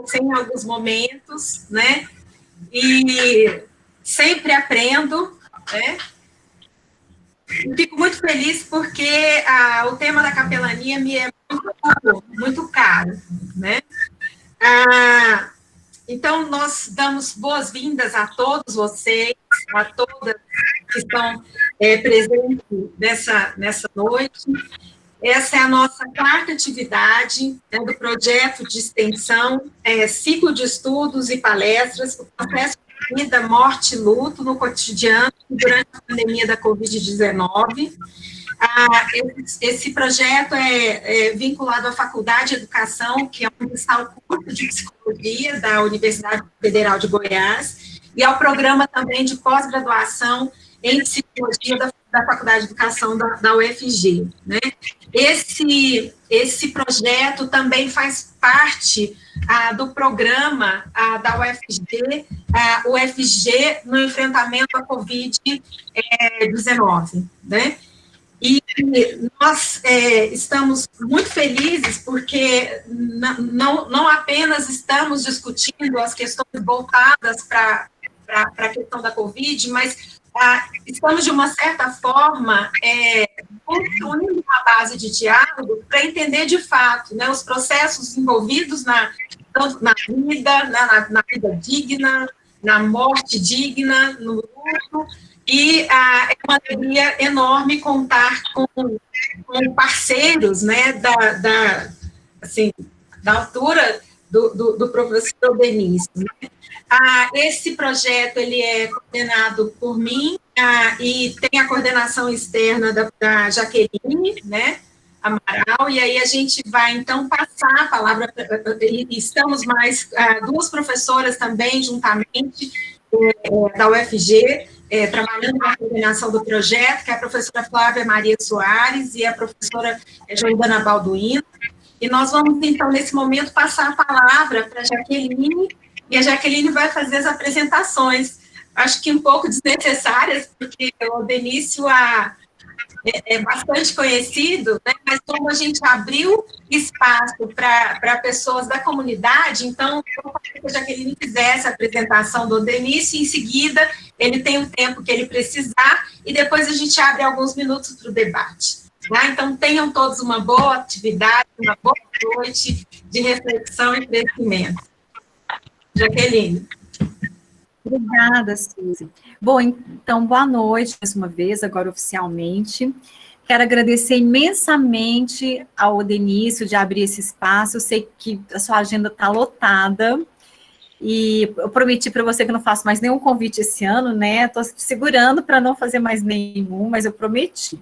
você em alguns momentos, né? E sempre aprendo, né? E fico muito feliz porque o tema da capelania me é muito caro, né? Então, nós damos boas-vindas a todos vocês, a todas que estão presentes nessa noite. Essa é a nossa quarta atividade, né, do projeto de extensão, ciclo de estudos e palestras, o processo de vida, morte e luto no cotidiano durante a pandemia da Covid-19. Esse projeto é vinculado à Faculdade de Educação, que é onde está o curso de Psicologia da Universidade Federal de Goiás, e ao programa também de pós-graduação em Psicologia da Faculdade de Educação da UFG, né? Esse projeto também faz parte do programa da UFG, UFG no enfrentamento à Covid-19, né? E nós estamos muito felizes porque não apenas estamos discutindo as questões voltadas para a questão da Covid, mas estamos, de uma certa forma, construindo uma base de diálogo para entender, de fato, né, os processos envolvidos tanto na vida, na vida digna, na morte digna, no luto. E é uma alegria enorme contar com parceiros, né, da altura do professor Benício, né? Esse projeto ele é coordenado por mim e tem a coordenação externa da Jaqueline, né, Amaral, e aí a gente vai, então, passar a palavra, estamos mais duas professoras também, juntamente, da UFG, trabalhando na coordenação do projeto, que é a professora Flávia Maria Soares e a professora Joidana Balduino, e nós vamos, então, nesse momento, passar a palavra para a Jaqueline, e a Jaqueline vai fazer as apresentações, acho que um pouco desnecessárias, porque o Benício é bastante conhecido, né? Mas como a gente abriu espaço para pessoas da comunidade, então, eu falei que a Jaqueline fizesse a apresentação do Benício, e em seguida, ele tem o tempo que ele precisar, e depois a gente abre alguns minutos para o debate. Tá? Então, tenham todos uma boa atividade, uma boa noite de reflexão e crescimento. Jaqueline. Obrigada, Suzy. Bom, então, boa noite, mais uma vez, agora oficialmente. Quero agradecer imensamente ao Denício de abrir esse espaço. Eu sei que a sua agenda está lotada, e eu prometi para você que eu não faço mais nenhum convite esse ano, né? Estou segurando para não fazer mais nenhum, mas eu prometi.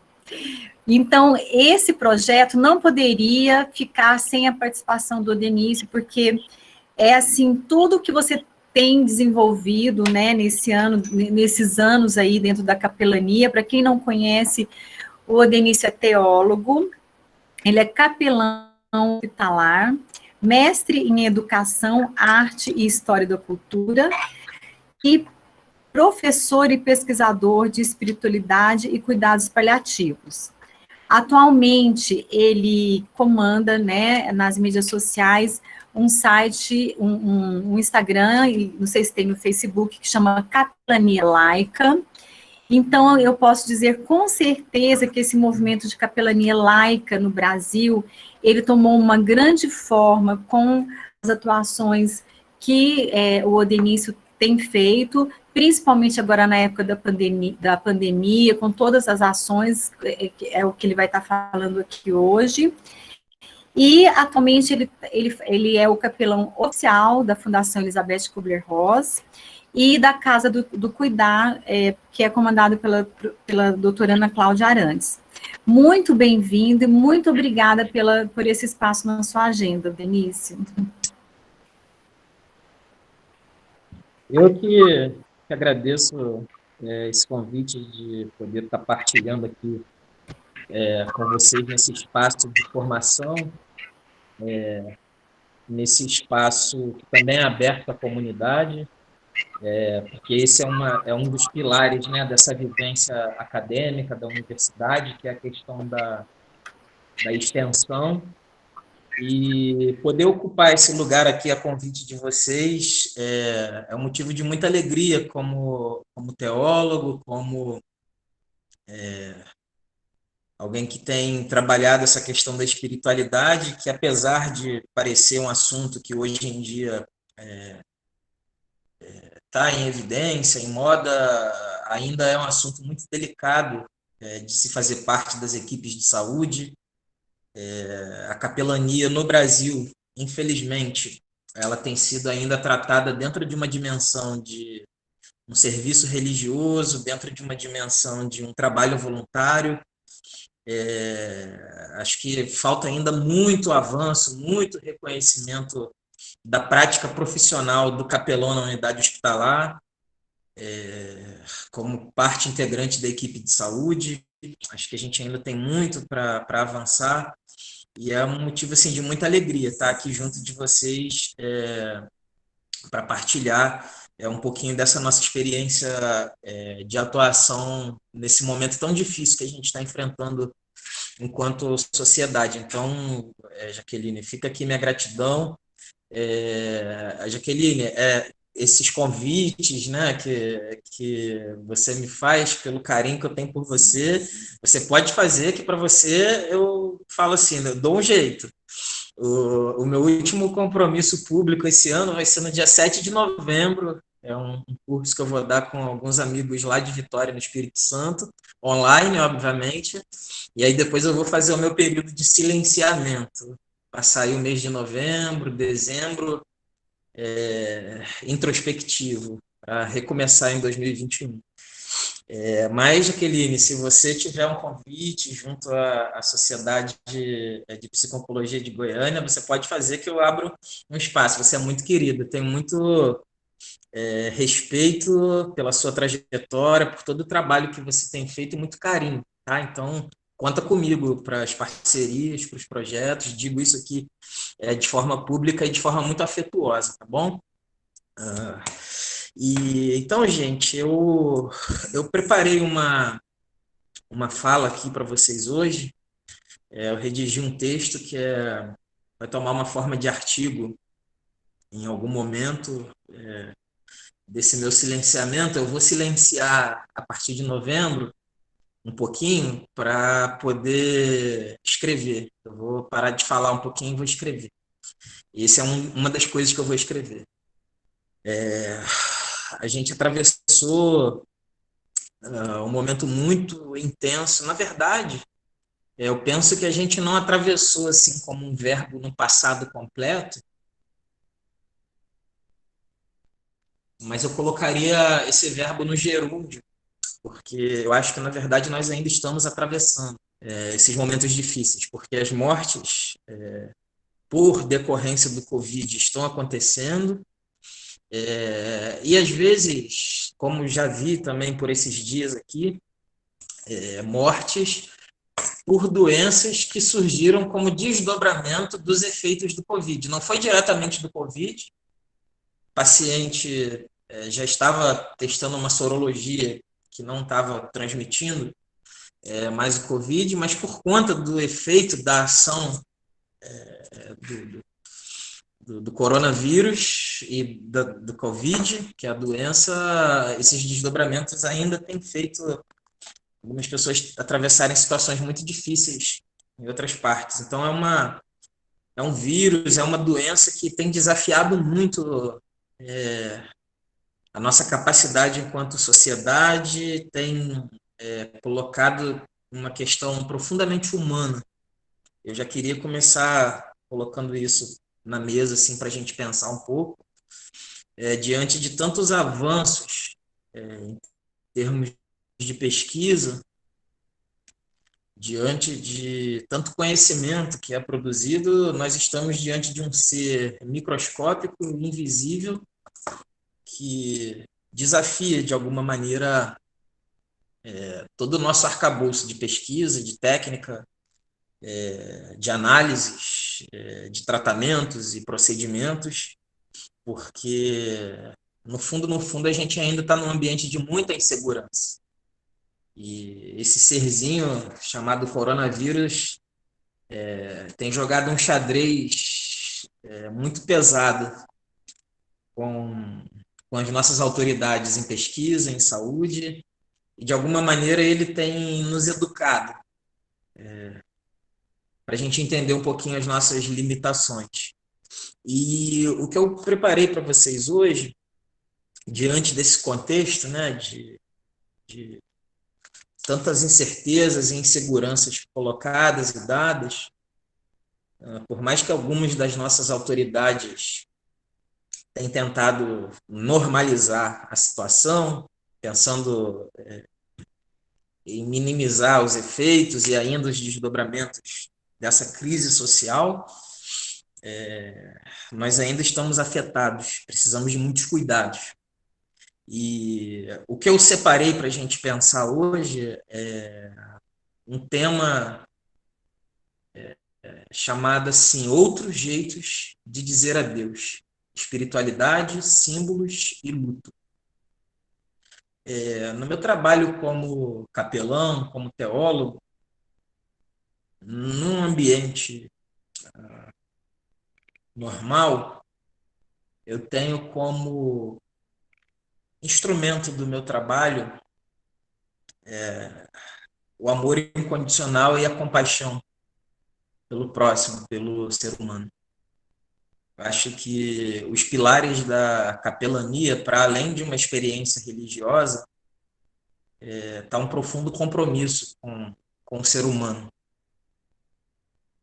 Então, esse projeto não poderia ficar sem a participação do Denício, porque é assim, tudo que você tem desenvolvido, né, nesses anos aí dentro da capelania. Para quem não conhece, o Denício é teólogo, ele é capelão hospitalar, mestre em educação, arte e história da cultura, e professor e pesquisador de espiritualidade e cuidados paliativos. Atualmente, ele comanda, né, nas mídias sociais, um site, um Instagram, e não sei se tem no Facebook, que chama Capelania Laica. Então, eu posso dizer com certeza que esse movimento de capelania laica no Brasil, ele tomou uma grande forma com as atuações que o Odenício tem feito, principalmente agora na época da pandemia, com todas as ações, é o que ele vai estar falando aqui hoje. E, atualmente, ele é o capelão oficial da Fundação Elizabeth Kubler-Ross e da Casa do Cuidar, que é comandado pela doutora Ana Cláudia Arantes. Muito bem-vindo e muito obrigada por esse espaço na sua agenda, Benício. Eu que agradeço esse convite de poder estar partilhando aqui com vocês nesse espaço de formação, nesse espaço que também é aberto à comunidade, porque esse é um dos pilares, né, dessa vivência acadêmica da universidade, que é a questão da extensão. E poder ocupar esse lugar aqui a convite de vocês é um motivo de muita alegria como teólogo, como alguém que tem trabalhado essa questão da espiritualidade, que apesar de parecer um assunto que hoje em dia está em evidência, em moda, ainda é um assunto muito delicado de se fazer parte das equipes de saúde. A capelania no Brasil, infelizmente, ela tem sido ainda tratada dentro de uma dimensão de um serviço religioso, dentro de uma dimensão de um trabalho voluntário. Acho que falta ainda muito avanço, muito reconhecimento da prática profissional do capelão na unidade hospitalar, como parte integrante da equipe de saúde. Acho que a gente ainda tem muito para avançar, e é um motivo assim, de muita alegria estar aqui junto de vocês para partilhar um pouquinho dessa nossa experiência de atuação nesse momento tão difícil que a gente está enfrentando enquanto sociedade. Então, Jaqueline, fica aqui minha gratidão. Jaqueline, esses convites, né, que você me faz, pelo carinho que eu tenho por você, você pode fazer, que para você eu falo assim, eu dou um jeito. O meu último compromisso público esse ano vai ser no dia 7 de novembro. É um curso que eu vou dar com alguns amigos lá de Vitória, no Espírito Santo, online, obviamente. E aí depois eu vou fazer o meu período de silenciamento. Passar aí o mês de novembro, dezembro, introspectivo, para recomeçar em 2021. Mas, Jaqueline, se você tiver um convite junto à Sociedade de Psicologia de Goiânia, você pode fazer, que eu abro um espaço. Você é muito querida, tenho muito respeito pela sua trajetória, por todo o trabalho que você tem feito e muito carinho, tá? Então, conta comigo para as parcerias, para os projetos. Digo isso aqui de forma pública e de forma muito afetuosa, tá bom? Então, gente, eu preparei uma fala aqui para vocês hoje. Eu redigi um texto que vai tomar uma forma de artigo em algum momento desse meu silenciamento. Eu vou silenciar a partir de novembro um pouquinho para poder escrever. Eu vou parar de falar um pouquinho e vou escrever. Essa é uma das coisas que eu vou escrever. A gente atravessou um momento muito intenso. Na verdade, eu penso que a gente não atravessou assim como um verbo no passado completo, mas eu colocaria esse verbo no gerúndio, porque eu acho que, na verdade, nós ainda estamos atravessando esses momentos difíceis, porque as mortes, por decorrência do Covid, estão acontecendo, e às vezes, como já vi também por esses dias aqui, mortes por doenças que surgiram como desdobramento dos efeitos do Covid. Não foi diretamente do Covid, o paciente já estava testando uma sorologia que não estava transmitindo mais o Covid, mas por conta do efeito da ação do coronavírus e do Covid, que é a doença, esses desdobramentos ainda têm feito algumas pessoas atravessarem situações muito difíceis em outras partes. Então, é um vírus, é uma doença que tem desafiado muito a nossa capacidade enquanto sociedade, tem colocado uma questão profundamente humana. Eu já queria começar colocando isso na mesa, assim, para a gente pensar um pouco, diante de tantos avanços em termos de pesquisa, diante de tanto conhecimento que é produzido, nós estamos diante de um ser microscópico, invisível, que desafia, de alguma maneira, todo o nosso arcabouço de pesquisa, de técnica, de análises, de tratamentos e procedimentos, porque, no fundo, a gente ainda está num ambiente de muita insegurança. E esse serzinho chamado coronavírus tem jogado um xadrez muito pesado com as nossas autoridades em pesquisa, em saúde, e de alguma maneira ele tem nos educado para a gente entender um pouquinho as nossas limitações. E o que eu preparei para vocês hoje, diante desse contexto, né, de tantas incertezas e inseguranças colocadas e dadas, por mais que algumas das nossas autoridades tenham tentado normalizar a situação, pensando em minimizar os efeitos e ainda os desdobramentos dessa crise social, nós ainda estamos afetados, precisamos de muitos cuidados. E o que eu separei para a gente pensar hoje é um tema chamado assim, Outros Jeitos de Dizer Adeus, Espiritualidade, Símbolos e Luto. No meu trabalho como capelão, como teólogo, num ambiente normal, eu tenho como instrumento do meu trabalho o amor incondicional e a compaixão pelo próximo, pelo ser humano. Eu acho que os pilares da capelania, para além de uma experiência religiosa, está um profundo compromisso com o ser humano.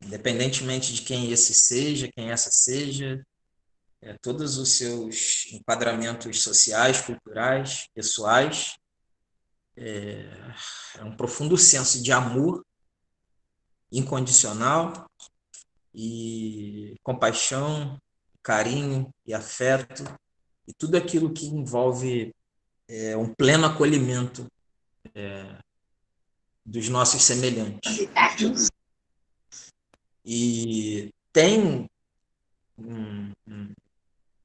Independentemente de quem esse seja, quem essa seja, todos os seus enquadramentos sociais, culturais, pessoais, é um profundo senso de amor incondicional e compaixão, carinho e afeto, e tudo aquilo que envolve um pleno acolhimento dos nossos semelhantes. E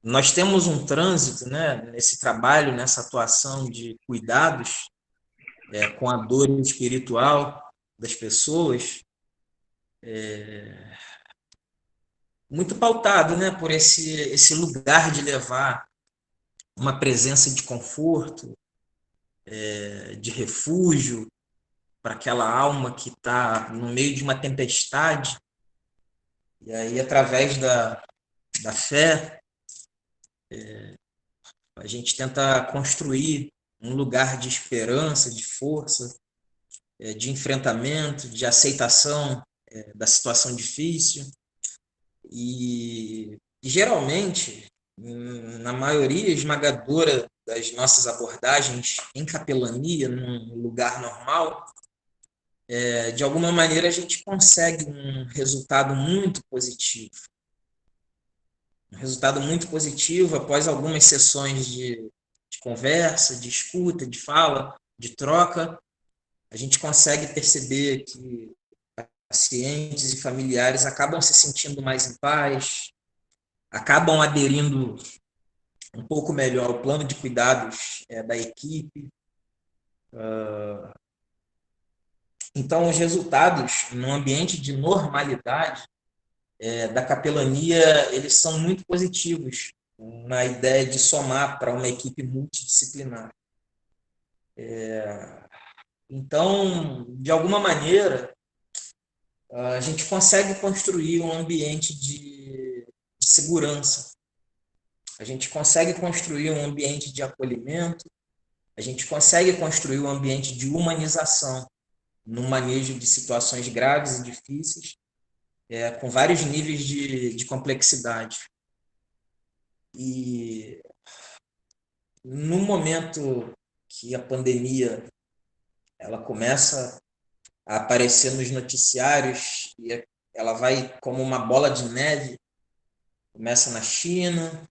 nós temos um trânsito, né, nesse trabalho, nessa atuação de cuidados com a dor espiritual das pessoas, muito pautado, né, por esse lugar de levar uma presença de conforto, de refúgio para aquela alma que está no meio de uma tempestade. E aí, através da fé, a gente tenta construir um lugar de esperança, de força, de enfrentamento, de aceitação da situação difícil. E geralmente, na maioria esmagadora das nossas abordagens em capelania, num lugar normal, de alguma maneira a gente consegue um resultado muito positivo. Um resultado muito positivo após algumas sessões de conversa, de escuta, de fala, de troca. A gente consegue perceber que pacientes e familiares acabam se sentindo mais em paz, acabam aderindo um pouco melhor ao plano de cuidados da equipe. Então, os resultados no ambiente de normalidade da capelania, eles são muito positivos na ideia de somar para uma equipe multidisciplinar. Então, de alguma maneira, a gente consegue construir um ambiente de segurança, a gente consegue construir um ambiente de acolhimento, a gente consegue construir um ambiente de humanização no manejo de situações graves e difíceis, com vários níveis de complexidade. E no momento que a pandemia ela começa a aparecer nos noticiários e ela vai como uma bola de neve, começa na China,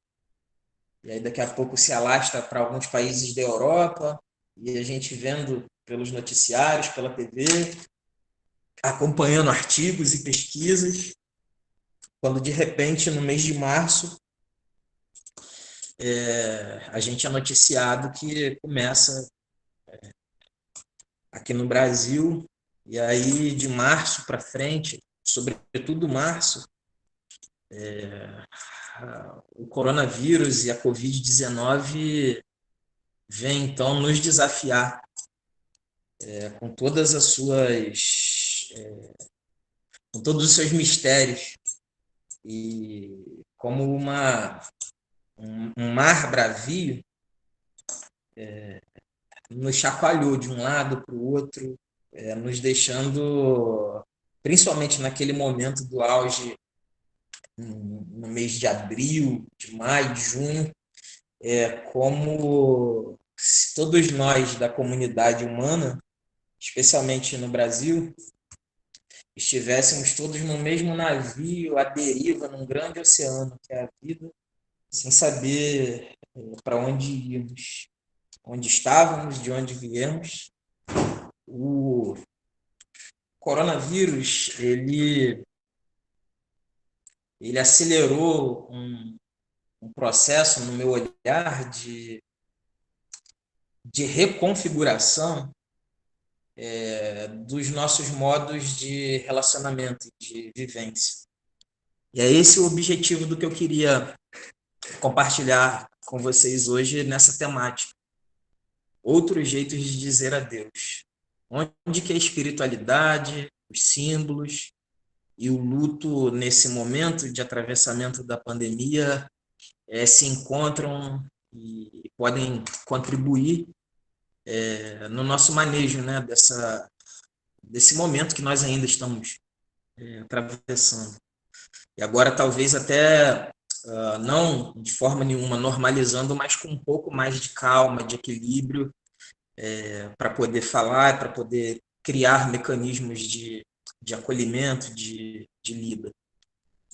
e aí daqui a pouco se alastra para alguns países da Europa, e a gente vendo pelos noticiários, pela TV, acompanhando artigos e pesquisas, quando de repente no mês de março a gente é noticiado que começa aqui no Brasil, e aí de março para frente sobretudo março, o coronavírus e a Covid-19 vem, então, nos desafiar com todas as suas, com todos os seus mistérios, e como um mar bravio nos chacoalhou de um lado para o outro, nos deixando, principalmente naquele momento do auge, no mês de abril, de maio, de junho, como se todos nós da comunidade humana, especialmente no Brasil, estivéssemos todos no mesmo navio, à deriva, num grande oceano, que é a vida, sem saber para onde íamos, onde estávamos, de onde viemos. O coronavírus, ele acelerou um processo no meu olhar de reconfiguração dos nossos modos de relacionamento, de vivência. E é esse o objetivo do que eu queria compartilhar com vocês hoje nessa temática. Outros jeitos de dizer adeus. Onde que a espiritualidade, os símbolos e o luto nesse momento de atravessamento da pandemia se encontram e podem contribuir no nosso manejo, né, desse momento que nós ainda estamos atravessando. E agora talvez até não de forma nenhuma normalizando, mas com um pouco mais de calma, de equilíbrio, para poder falar, para poder criar mecanismos de acolhimento, de lida.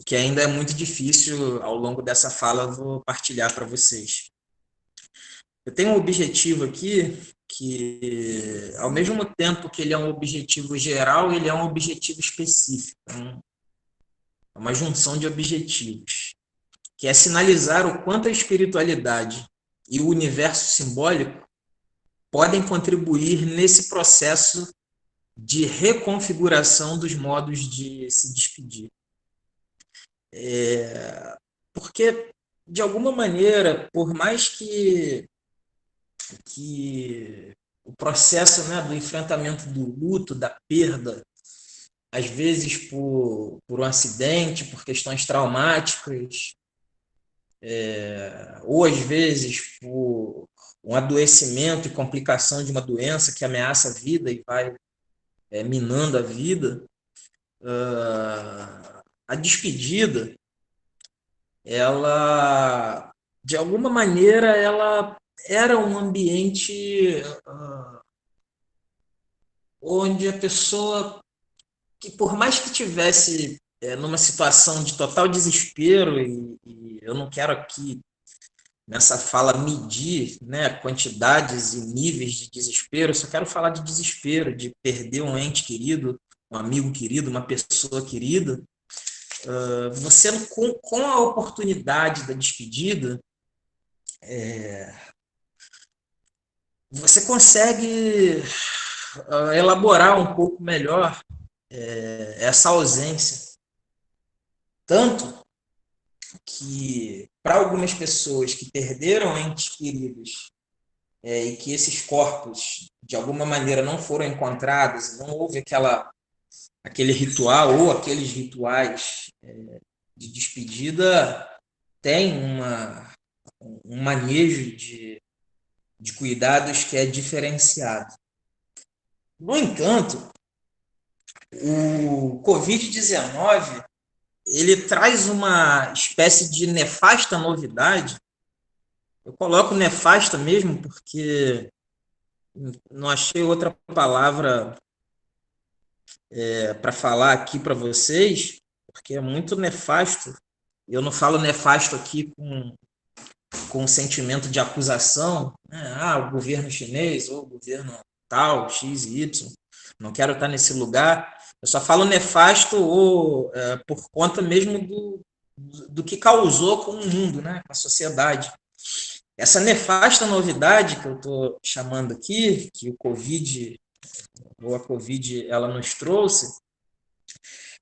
Que ainda é muito difícil, ao longo dessa fala, eu vou partilhar para vocês. Eu tenho um objetivo aqui que, ao mesmo tempo que ele é um objetivo geral, ele é um objetivo específico. É uma junção de objetivos, que é sinalizar o quanto a espiritualidade e o universo simbólico podem contribuir nesse processo de reconfiguração dos modos de se despedir. Porque, de alguma maneira, por mais que o processo, né, do enfrentamento do luto, da perda, às vezes por um acidente, por questões traumáticas, ou às vezes por um adoecimento e complicação de uma doença que ameaça a vida e vai minando a vida, a despedida, ela, de alguma maneira, ela era um ambiente onde a pessoa, que por mais que tivesse numa situação de total desespero, e eu não quero aqui nessa fala medir, né, quantidades e níveis de desespero, eu só quero falar de desespero, de perder um ente querido, um amigo querido, uma pessoa querida. Você, com a oportunidade da despedida, você consegue elaborar um pouco melhor essa ausência. Tanto que, para algumas pessoas que perderam entes queridos e que esses corpos, de alguma maneira, não foram encontrados, não houve aquele ritual ou aqueles rituais de despedida, tem um manejo de cuidados que é diferenciado. No entanto, o Covid-19 ele traz uma espécie de nefasta novidade. Eu coloco nefasta mesmo porque não achei outra palavra para falar aqui para vocês, porque é muito nefasto. Eu não falo nefasto aqui com um sentimento de acusação, né? O governo chinês ou o governo tal, X e Y, não quero estar nesse lugar. Eu só falo nefasto por conta mesmo do que causou com o mundo, né? Com a sociedade. Essa nefasta novidade que eu estou chamando aqui, que o Covid, ou a Covid, ela nos trouxe,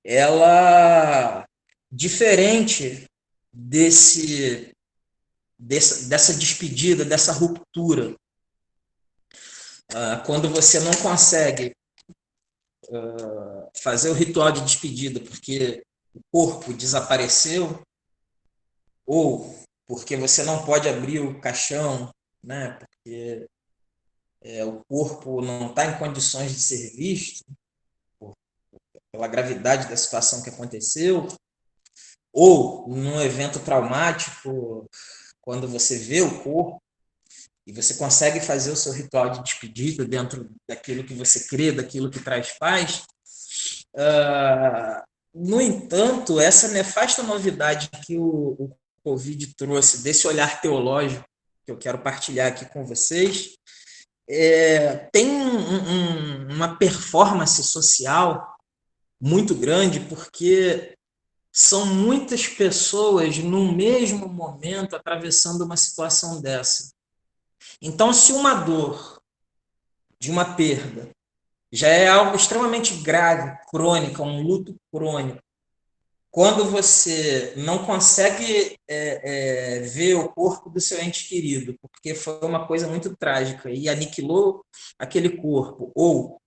ela, diferente dessa despedida, dessa ruptura, quando você não consegue fazer o ritual de despedida porque o corpo desapareceu, ou porque você não pode abrir o caixão, né, porque o corpo não está em condições de ser visto, pela gravidade da situação que aconteceu, ou num evento traumático, quando você vê o corpo e você consegue fazer o seu ritual de despedida dentro daquilo que você crê, daquilo que traz paz. No entanto, essa nefasta novidade que o Covid trouxe, desse olhar teológico, que eu quero partilhar aqui com vocês, tem uma performance social muito grande, porque são muitas pessoas no mesmo momento atravessando uma situação dessa. Então, se uma dor de uma perda já é algo extremamente grave, crônico, um luto crônico, quando você não consegue ver o corpo do seu ente querido, porque foi uma coisa muito trágica e aniquilou aquele corpo, ou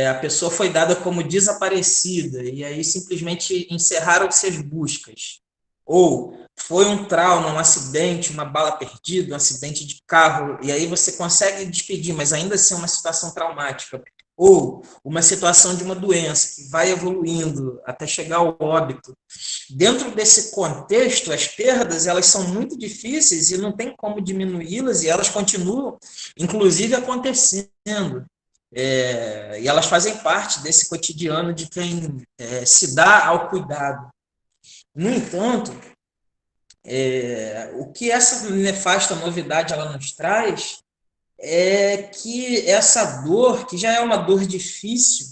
a pessoa foi dada como desaparecida e aí simplesmente encerraram-se as buscas, ou foi um trauma, um acidente, uma bala perdida, um acidente de carro, e aí você consegue despedir, mas ainda assim é uma situação traumática, ou uma situação de uma doença que vai evoluindo até chegar ao óbito. Dentro desse contexto, as perdas elas são muito difíceis e não tem como diminuí-las, e elas continuam, inclusive, acontecendo. E elas fazem parte desse cotidiano de quem se dá ao cuidado. No entanto, o que essa nefasta novidade ela nos traz é que essa dor, que já é uma dor difícil,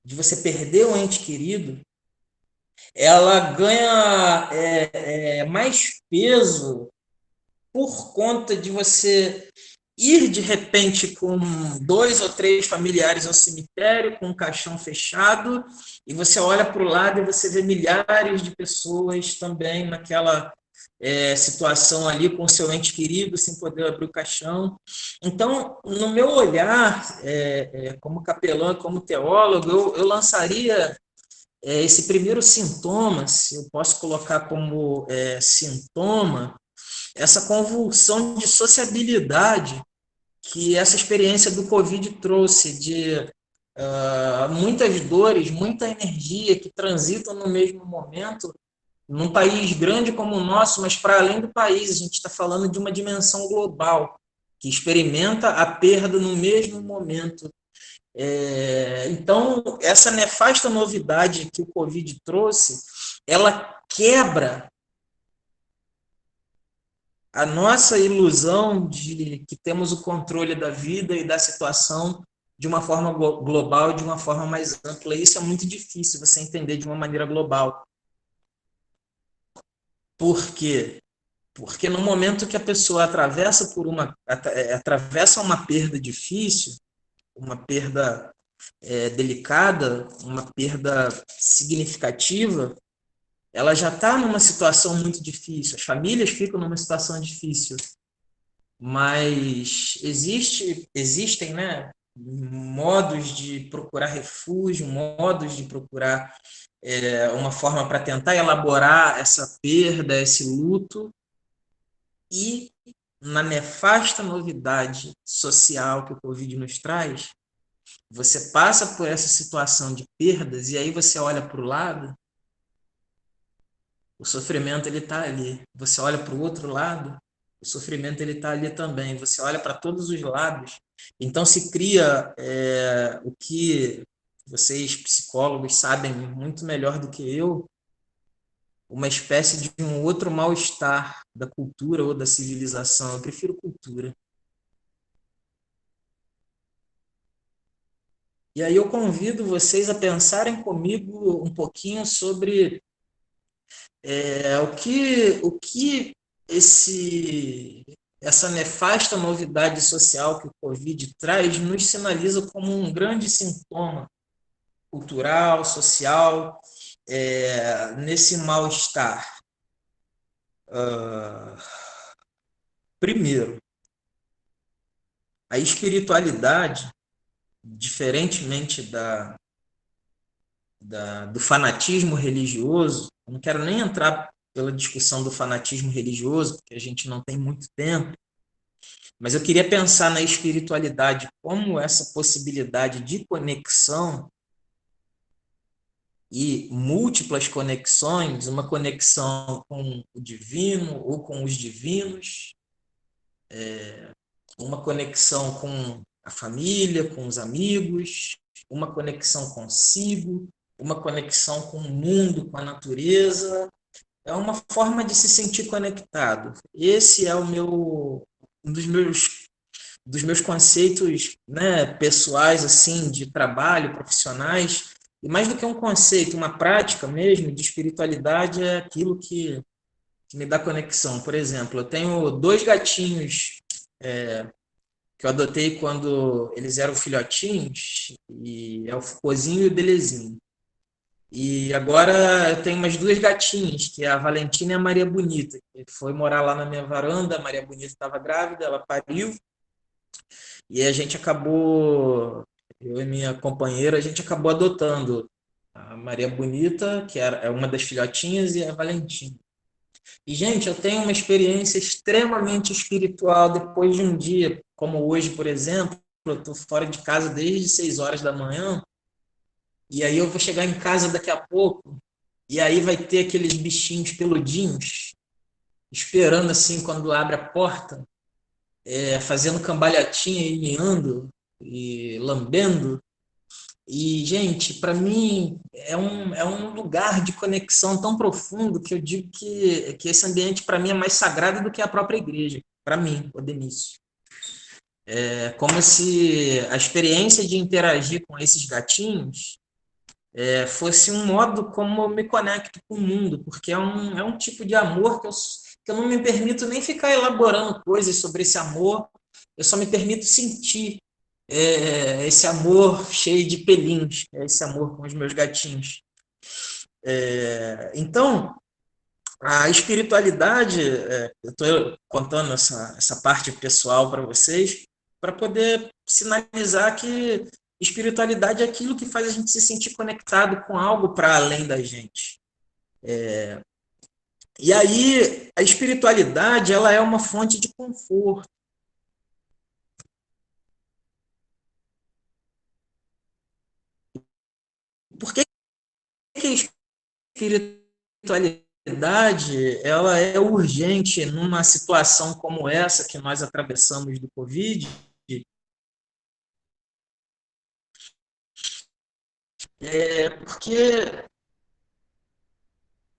de você perder o ente querido, ela ganha mais peso por conta de você ir de repente com 2 ou 3 familiares ao cemitério, com um caixão fechado, e você olha para o lado e você vê milhares de pessoas também naquela situação ali com o seu ente querido, sem poder abrir o caixão. Então, no meu olhar, como capelão, como teólogo, eu lançaria esse primeiro sintoma, se eu posso colocar como sintoma, essa convulsão de sociabilidade que essa experiência do Covid trouxe, de muitas dores, muita energia que transitam no mesmo momento, num país grande como o nosso, mas para além do país, a gente está falando de uma dimensão global, que experimenta a perda no mesmo momento. Então, essa nefasta novidade que o Covid trouxe, ela quebra a nossa ilusão de que temos o controle da vida e da situação de uma forma global, de uma forma mais ampla. E isso é muito difícil você entender de uma maneira global. Por quê? Porque no momento que a pessoa atravessa uma perda difícil, uma perda delicada, uma perda significativa, ela já está numa situação muito difícil, as famílias ficam numa situação difícil, mas existem, né, modos de procurar refúgio, modos de procurar uma forma para tentar elaborar essa perda, esse luto, e na nefasta novidade social que o Covid nos traz, você passa por essa situação de perdas e aí você olha para o lado, o sofrimento ele está ali. Você olha para o outro lado, o sofrimento ele está ali também. Você olha para todos os lados. Então se cria o que vocês psicólogos sabem muito melhor do que eu, uma espécie de um outro mal-estar da cultura ou da civilização. Eu prefiro cultura. E aí eu convido vocês a pensarem comigo um pouquinho sobre o que essa nefasta novidade social que o Covid traz nos sinaliza como um grande sintoma cultural, social, nesse mal-estar? Primeiro, a espiritualidade, diferentemente do fanatismo religioso, eu não quero nem entrar pela discussão do fanatismo religioso, porque a gente não tem muito tempo, mas eu queria pensar na espiritualidade como essa possibilidade de conexão e múltiplas conexões, uma conexão com o divino ou com os divinos, uma conexão com a família, com os amigos, uma conexão consigo, uma conexão com o mundo, com a natureza. É uma forma de se sentir conectado. Esse é um dos meus conceitos, né, pessoais, assim, de trabalho, profissionais. E mais do que um conceito, uma prática mesmo de espiritualidade é aquilo que me dá conexão. Por exemplo, eu tenho 2 gatinhos que eu adotei quando eles eram filhotinhos, e é o Fucozinho e o Belezinho. E agora eu tenho umas 2 gatinhas, que é a Valentina e a Maria Bonita, que foi morar lá na minha varanda. A Maria Bonita estava grávida, ela pariu, e a gente acabou, eu e minha companheira, a gente acabou adotando a Maria Bonita, que é uma das filhotinhas, e a Valentina. E, gente, eu tenho uma experiência extremamente espiritual depois de um dia, como hoje, por exemplo. Eu estou fora de casa desde 6 horas da manhã, e aí eu vou chegar em casa daqui a pouco, e aí vai ter aqueles bichinhos peludinhos, esperando assim quando abre a porta, fazendo cambalhotinha e miando e lambendo. E, gente, para mim é um lugar de conexão tão profundo que eu digo que esse ambiente, para mim, é mais sagrado do que a própria igreja. Para mim, o Denício. É como se a experiência de interagir com esses gatinhos fosse um modo como eu me conecto com o mundo, porque é um tipo de amor que eu não me permito nem ficar elaborando coisas sobre esse amor, eu só me permito sentir esse amor cheio de pelinhos, esse amor com os meus gatinhos. Então, a espiritualidade, eu estou contando essa parte pessoal para vocês, para poder sinalizar que espiritualidade é aquilo que faz a gente se sentir conectado com algo para além da gente. E aí, a espiritualidade, ela é uma fonte de conforto. Por que a espiritualidade ela é urgente numa situação como essa que nós atravessamos do Covid? Porque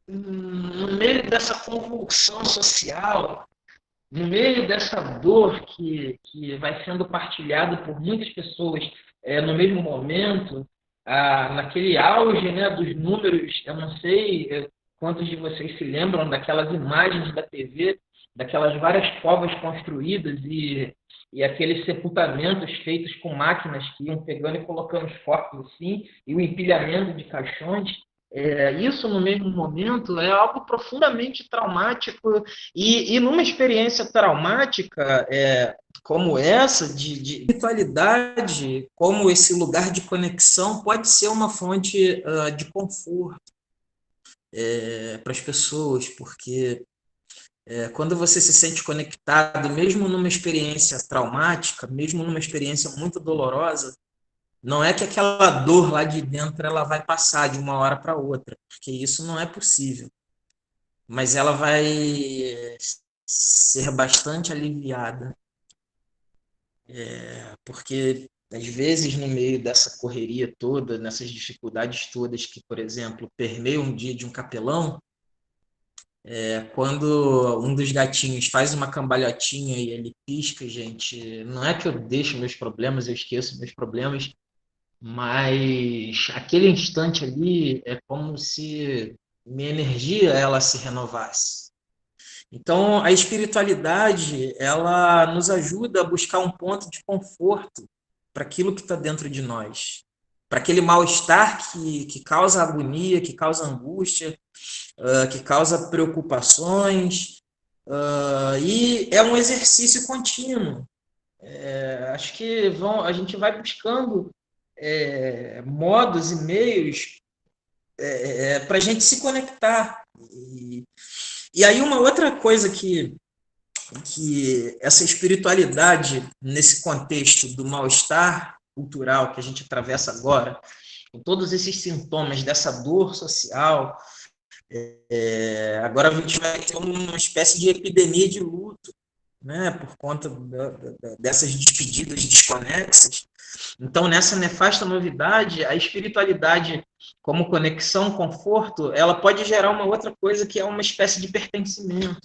no meio dessa convulsão social, no meio dessa dor que vai sendo partilhada por muitas pessoas no mesmo momento, naquele auge, né, dos números, eu não sei quantos de vocês se lembram daquelas imagens da TV, daquelas várias covas construídas e aqueles sepultamentos feitos com máquinas que iam pegando e colocando os corpos assim, e o empilhamento de caixões. Isso, no mesmo momento, é algo profundamente traumático, e numa experiência traumática como essa, de espiritualidade, como esse lugar de conexão, pode ser uma fonte de conforto para as pessoas, porque quando você se sente conectado, mesmo numa experiência traumática, mesmo numa experiência muito dolorosa, não é que aquela dor lá de dentro ela vai passar de uma hora para outra, porque isso não é possível. Mas ela vai ser bastante aliviada, porque às vezes no meio dessa correria toda, nessas dificuldades todas que, por exemplo, permeiam um dia de um capelão, quando um dos gatinhos faz uma cambalhotinha e ele pisca, gente, não é que eu deixo meus problemas, eu esqueço meus problemas, mas aquele instante ali é como se minha energia ela se renovasse. Então, a espiritualidade ela nos ajuda a buscar um ponto de conforto para aquilo que está dentro de nós. para aquele mal-estar que causa agonia, que causa angústia, que causa preocupações, e é um exercício contínuo. Acho que a gente vai buscando modos e meios para a gente se conectar. E aí uma outra coisa que essa espiritualidade, nesse contexto do mal-estar cultural que a gente atravessa agora, com todos esses sintomas dessa dor social, agora a gente vai ter uma espécie de epidemia de luto, né, por conta dessas despedidas desconexas. Então, nessa nefasta novidade, a espiritualidade, como conexão, conforto, ela pode gerar uma outra coisa que é uma espécie de pertencimento.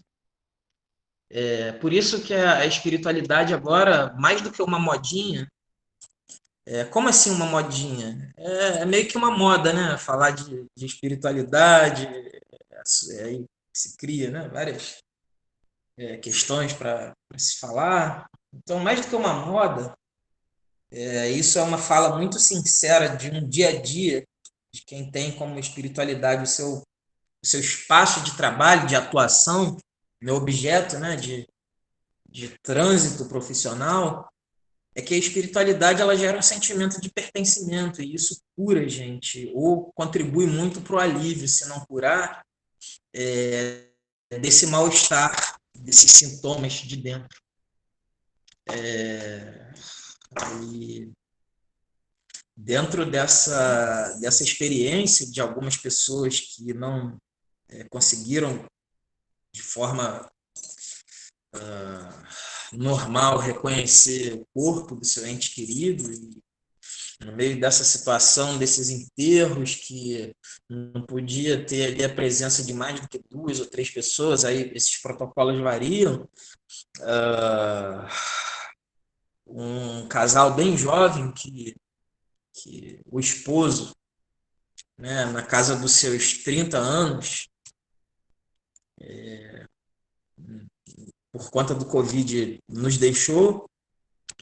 Por isso que a espiritualidade agora, mais do que uma modinha, como assim uma modinha? É meio que uma moda, né? Falar de espiritualidade, aí se cria, né? Várias questões para se falar. Então, mais do que uma moda, isso é uma fala muito sincera de um dia a dia, de quem tem como espiritualidade o seu espaço de trabalho, de atuação, meu objeto, né, de trânsito profissional, é que a espiritualidade ela gera um sentimento de pertencimento, e isso cura, gente, ou contribui muito para o alívio, se não curar, desse mal-estar, desses sintomas de dentro. E dentro dessa experiência de algumas pessoas que não conseguiram, de forma normal, reconhecer o corpo do seu ente querido, e no meio dessa situação, desses enterros, que não podia ter ali a presença de mais do que 2 ou 3 pessoas, aí esses protocolos variam. Um casal bem jovem que o esposo, né, na casa dos seus 30 anos, por conta do Covid, nos deixou.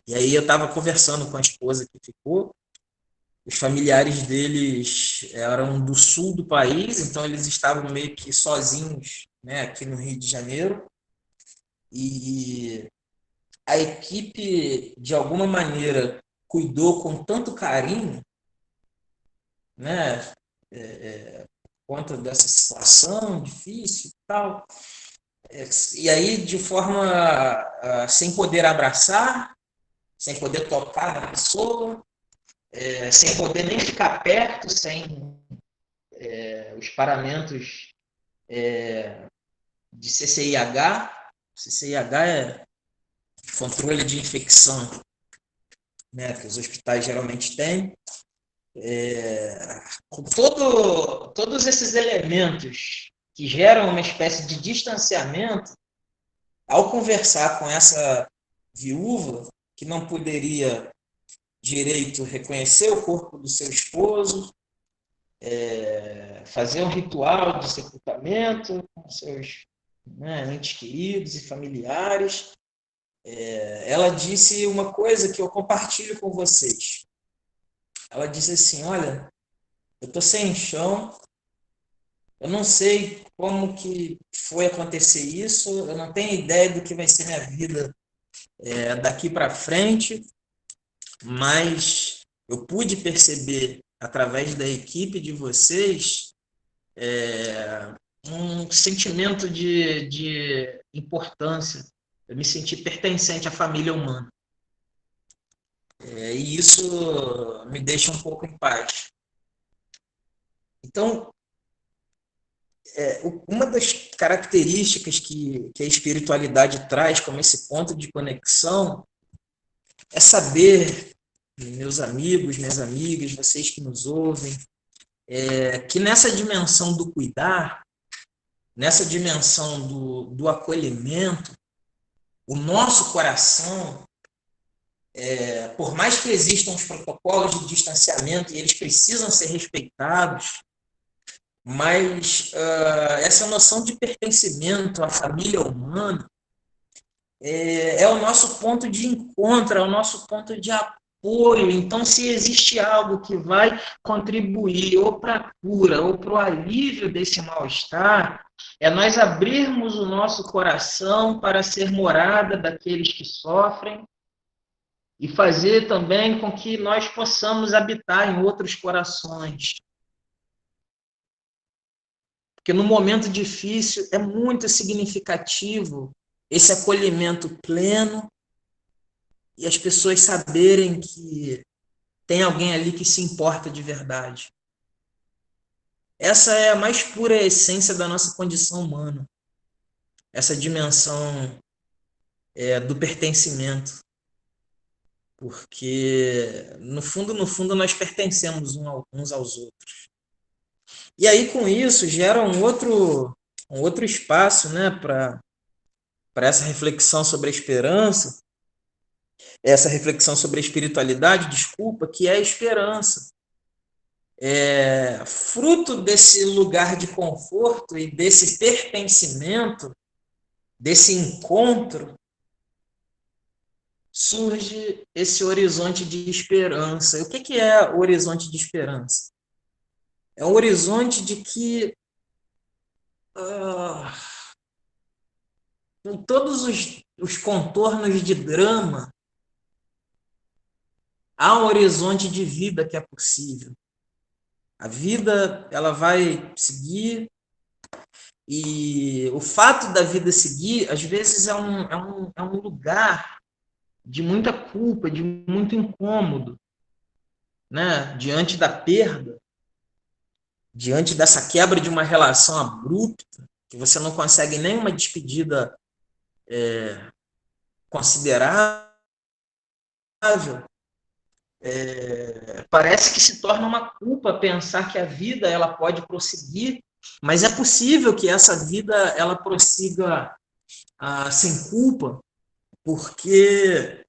E aí eu estava conversando com a esposa que ficou. Os familiares deles eram do sul do país, então eles estavam meio que sozinhos, né, aqui no Rio de Janeiro. E a equipe, de alguma maneira, cuidou com tanto carinho, né, por conta dessa situação difícil e tal. E aí, de forma sem poder abraçar, sem poder tocar na pessoa, sem poder nem ficar perto, sem os paramentos de CCIH. CCIH é controle de infecção, né, que os hospitais geralmente têm. Com todos esses elementos que geram uma espécie de distanciamento, ao conversar com essa viúva, que não poderia direito reconhecer o corpo do seu esposo, fazer um ritual de sepultamento com seus entes queridos e familiares, ela disse uma coisa que eu compartilho com vocês. Ela disse assim: olha, eu estou sem chão, eu não sei como que foi acontecer isso, eu não tenho ideia do que vai ser minha vida daqui para frente, mas eu pude perceber, através da equipe de vocês, um sentimento de importância. Eu me senti pertencente à família humana. E isso me deixa um pouco em paz. Então, uma das características que a espiritualidade traz como esse ponto de conexão é saber, meus amigos, minhas amigas, vocês que nos ouvem, que nessa dimensão do cuidar, nessa dimensão do acolhimento, o nosso coração, por mais que existam os protocolos de distanciamento e eles precisam ser respeitados, mas essa noção de pertencimento à família humana é o nosso ponto de encontro, é o nosso ponto de apoio. Então, se existe algo que vai contribuir ou para a cura ou para o alívio desse mal-estar, é nós abrirmos o nosso coração para ser morada daqueles que sofrem e fazer também com que nós possamos habitar em outros corações. Porque no momento difícil é muito significativo esse acolhimento pleno e as pessoas saberem que tem alguém ali que se importa de verdade. Essa é a mais pura essência da nossa condição humana. Essa dimensão do pertencimento. Porque, no fundo, nós pertencemos uns aos outros. E aí, com isso, gera um outro espaço, né, para essa reflexão sobre a esperança, essa reflexão sobre a espiritualidade, desculpa, que é a esperança. Fruto desse lugar de conforto e desse pertencimento, desse encontro, surge esse horizonte de esperança. E o que é o horizonte de esperança? É um horizonte de que, com todos os contornos de drama, há um horizonte de vida que é possível. A vida, ela vai seguir, e o fato da vida seguir, às vezes, é um lugar de muita culpa, de muito incômodo, né? Diante da perda, diante dessa quebra de uma relação abrupta, que você não consegue nem uma despedida considerável, parece que se torna uma culpa pensar que a vida ela pode prosseguir, mas é possível que essa vida ela prossiga sem culpa, porque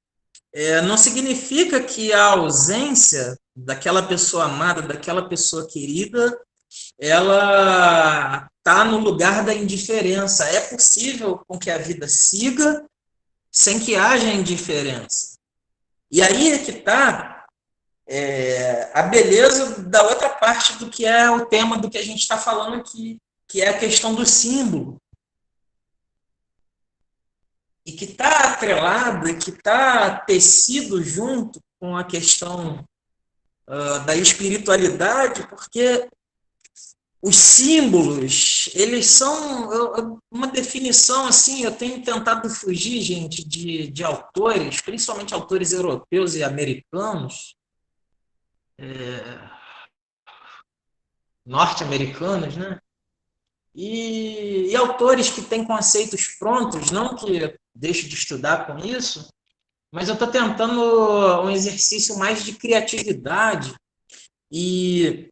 não significa que a ausência daquela pessoa amada, daquela pessoa querida, ela está no lugar da indiferença. É possível com que a vida siga sem que haja indiferença. E aí é que está a beleza da outra parte do que é o tema do que a gente está falando aqui, que é a questão do símbolo. E que está atrelado, e que está tecido junto com a questão da espiritualidade, porque os símbolos, eles são uma definição, assim, eu tenho tentado fugir, gente, de autores, principalmente autores europeus e americanos, norte-americanos, né? E autores que têm conceitos prontos, não que deixe de estudar com isso, mas eu estou tentando um exercício mais de criatividade e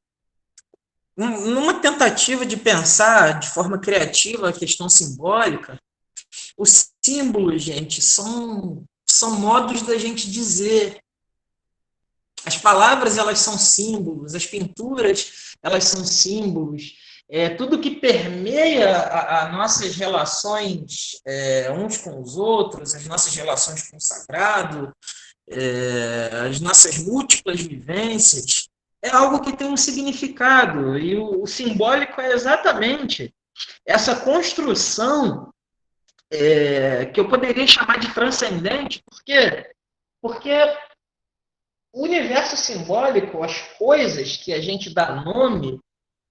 numa tentativa de pensar de forma criativa a questão simbólica. Os símbolos, gente, são modos da gente dizer. As palavras, elas são símbolos, as pinturas, elas são símbolos. Tudo que permeia as nossas relações uns com os outros, as nossas relações com o sagrado, as nossas múltiplas vivências, é algo que tem um significado. E o simbólico é exatamente essa construção que eu poderia chamar de transcendente. Por quê? Porque o universo simbólico, as coisas que a gente dá nome,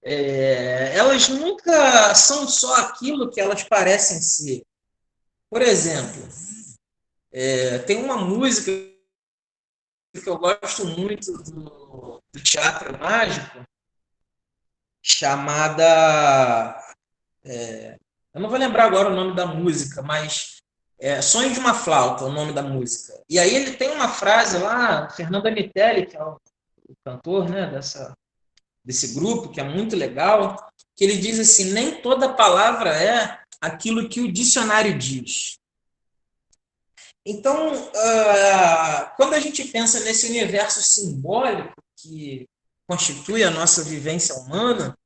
elas nunca são só aquilo que elas parecem ser. Por exemplo, tem uma música que eu gosto muito do teatro mágico, chamada... eu não vou lembrar agora o nome da música, mas Sonho de uma Flauta, o nome da música. E aí ele tem uma frase lá, Fernando Anitelli, que é o cantor, né, desse grupo, que é muito legal, que ele diz assim: nem toda palavra é aquilo que o dicionário diz. Então, quando a gente pensa nesse universo simbólico que constitui a nossa vivência humana,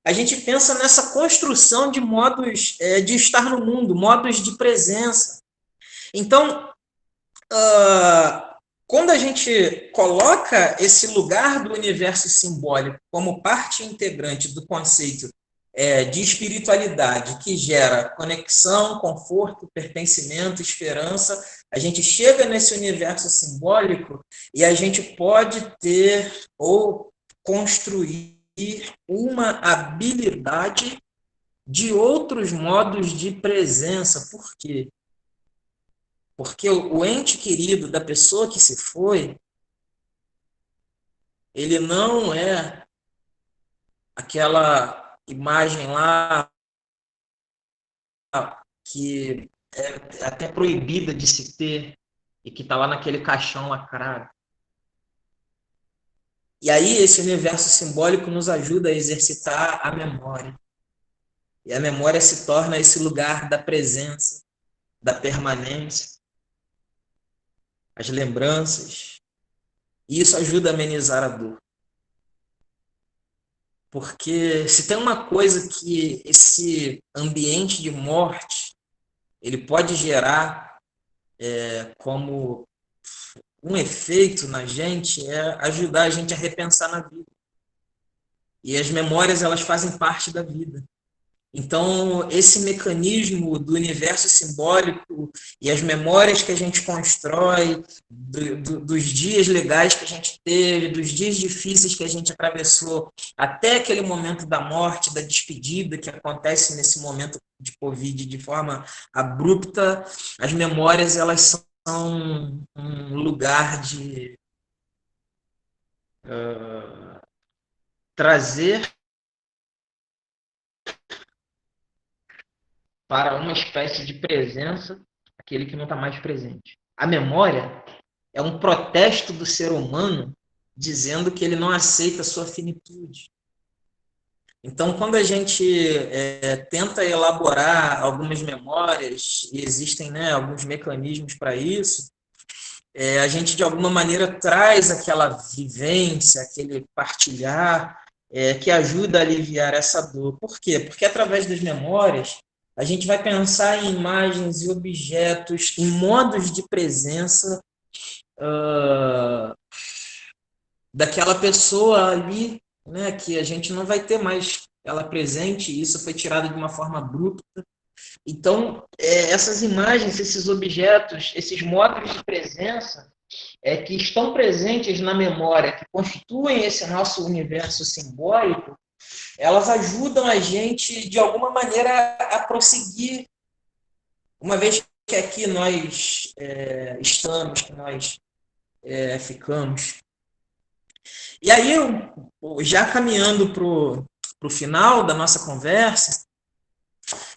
a gente pensa nessa construção de modos de estar no mundo, modos de presença. Então, quando a gente coloca esse lugar do universo simbólico como parte integrante do conceito de espiritualidade, que gera conexão, conforto, pertencimento, esperança, a gente chega nesse universo simbólico e a gente pode ter ou construir uma habilidade de outros modos de presença. Por quê? Porque o ente querido da pessoa que se foi, ele não é aquela imagem lá que é até proibida de se ter e que está lá naquele caixão lacrado. E aí esse universo simbólico nos ajuda a exercitar a memória. E a memória se torna esse lugar da presença, da permanência, as lembranças. E isso ajuda a amenizar a dor. Porque se tem uma coisa que esse ambiente de morte ele pode gerar como um efeito na gente, é ajudar a gente a repensar na vida. E as memórias, elas fazem parte da vida. Então, esse mecanismo do universo simbólico e as memórias que a gente constrói, dos dias legais que a gente teve, dos dias difíceis que a gente atravessou, até aquele momento da morte, da despedida que acontece nesse momento de Covid de forma abrupta, as memórias, elas são um lugar de trazer para uma espécie de presença aquele que não está mais presente. A memória é um protesto do ser humano dizendo que ele não aceita a sua finitude. Então, quando a gente tenta elaborar algumas memórias, e existem alguns mecanismos para isso, a gente, de alguma maneira, traz aquela vivência, aquele partilhar, que ajuda a aliviar essa dor. Por quê? Porque através das memórias, a gente vai pensar em imagens e objetos, em modos de presença daquela pessoa ali, né, que a gente não vai ter mais ela presente, e isso foi tirado de uma forma abrupta. Então, essas imagens, esses objetos, esses modos de presença que estão presentes na memória, que constituem esse nosso universo simbólico, elas ajudam a gente, de alguma maneira, a prosseguir, uma vez que aqui nós estamos, que nós ficamos. E aí, já caminhando para o final da nossa conversa,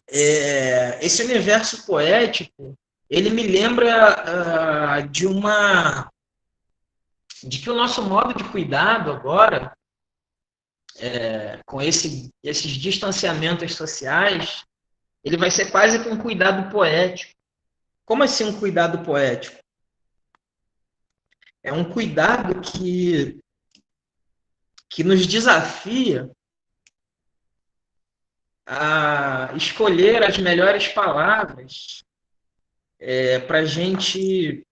esse universo poético, ele me lembra de que o nosso modo de cuidado agora, com esses distanciamentos sociais, ele vai ser quase que um cuidado poético. Como assim um cuidado poético? É um cuidado que nos desafia a escolher as melhores palavras para a gente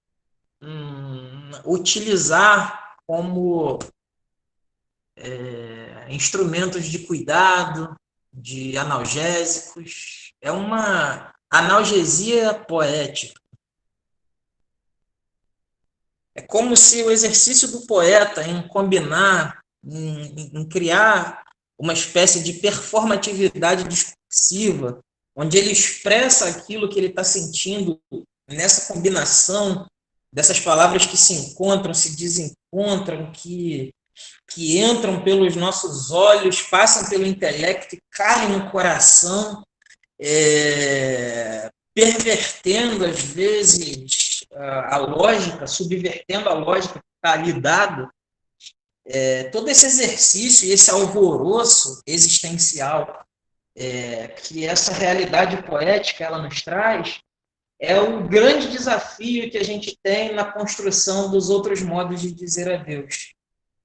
utilizar como instrumentos de cuidado, de analgésicos. É uma analgesia poética. É como se o exercício do poeta em combinar, em criar uma espécie de performatividade discursiva, onde ele expressa aquilo que ele está sentindo nessa combinação dessas palavras que se encontram, se desencontram, que entram pelos nossos olhos, passam pelo intelecto e caem no coração, pervertendo, às vezes, a lógica, subvertendo a lógica que está ali dada. Todo esse exercício e esse alvoroço existencial que essa realidade poética ela nos traz, é o grande desafio que a gente tem na construção dos outros modos de dizer adeus.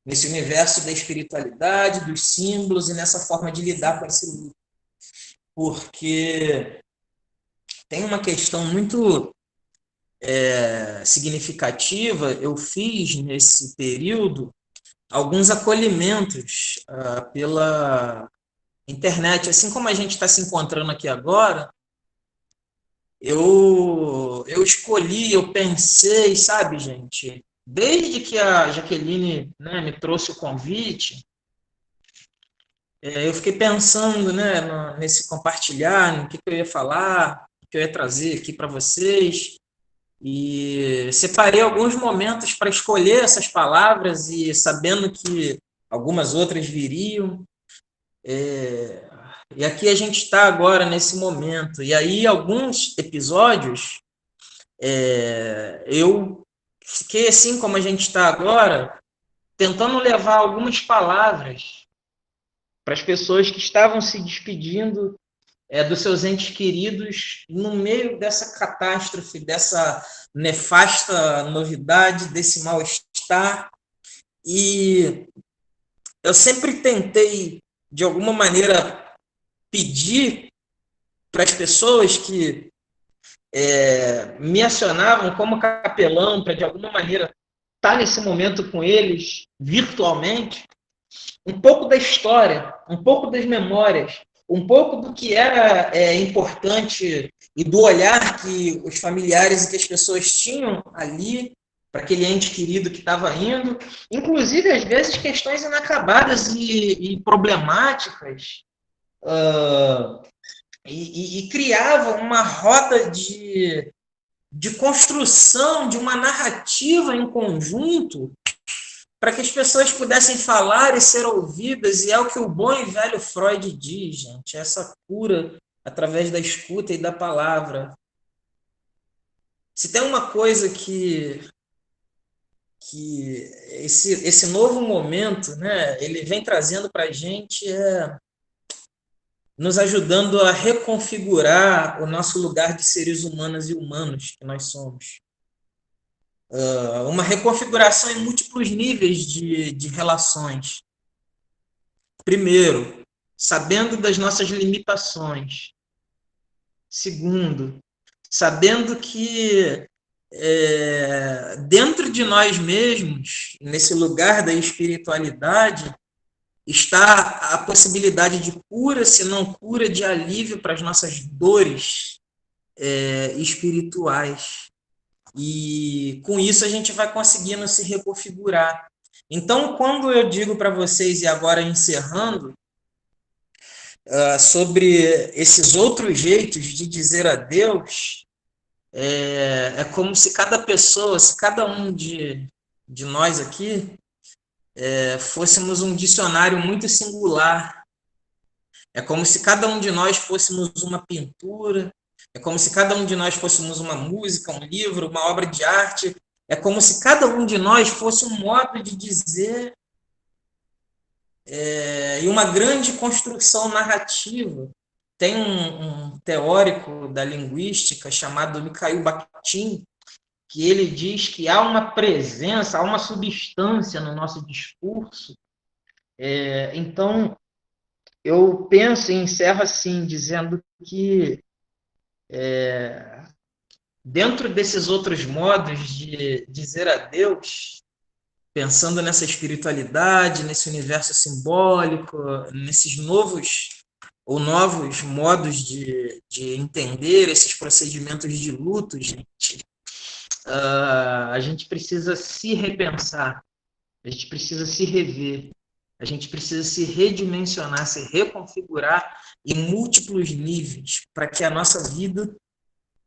Nesse universo da espiritualidade, dos símbolos e nessa forma de lidar com esse luto. Porque tem uma questão muito significativa, eu fiz nesse período alguns acolhimentos pela internet. Assim como a gente está se encontrando aqui agora, eu escolhi, eu pensei, sabe, gente, desde que a Jaqueline, né, me trouxe o convite, eu fiquei pensando, né, nesse compartilhar, no que eu ia falar, o que eu ia trazer aqui para vocês, e separei alguns momentos para escolher essas palavras e sabendo que algumas outras viriam. E aqui a gente está agora nesse momento. E aí, alguns episódios, eu fiquei assim como a gente está agora, tentando levar algumas palavras para as pessoas que estavam se despedindo dos seus entes queridos no meio dessa catástrofe, dessa nefasta novidade, desse mal-estar. E eu sempre tentei, de alguma maneira, pedir para as pessoas que me acionavam como capelão, para de alguma maneira estar nesse momento com eles virtualmente, um pouco da história, um pouco das memórias, um pouco do que era importante e do olhar que os familiares e que as pessoas tinham ali para aquele ente querido que estava indo, inclusive às vezes questões inacabadas e problemáticas, e criava uma roda de construção de uma narrativa em conjunto para que as pessoas pudessem falar e ser ouvidas, e é o que o bom e velho Freud diz, gente, essa cura através da escuta e da palavra. Se tem uma coisa que esse novo momento, né, ele vem trazendo para a gente, nos ajudando a reconfigurar o nosso lugar de seres humanos e humanos que nós somos. Uma reconfiguração em múltiplos níveis de relações. Primeiro, sabendo das nossas limitações. Segundo, sabendo que dentro de nós mesmos, nesse lugar da espiritualidade, está a possibilidade de cura, se não cura, de alívio para as nossas dores espirituais. E com isso a gente vai conseguindo se reconfigurar. Então, quando eu digo para vocês, e agora encerrando, sobre esses outros jeitos de dizer adeus, é como se cada pessoa, se cada um de nós aqui, fôssemos um dicionário muito singular. É como se cada um de nós fôssemos uma pintura, é como se cada um de nós fôssemos uma música, um livro, uma obra de arte, é como se cada um de nós fosse um modo de dizer e uma grande construção narrativa. Tem um teórico da linguística chamado Mikhail Bakhtin, que ele diz que há uma presença, há uma substância no nosso discurso. Então, eu penso e encerro assim, dizendo que dentro desses outros modos de dizer adeus, pensando nessa espiritualidade, nesse universo simbólico, nesses novos modos de entender esses procedimentos de luto, gente, a gente precisa se repensar, a gente precisa se rever, a gente precisa se redimensionar, se reconfigurar em múltiplos níveis para que a nossa vida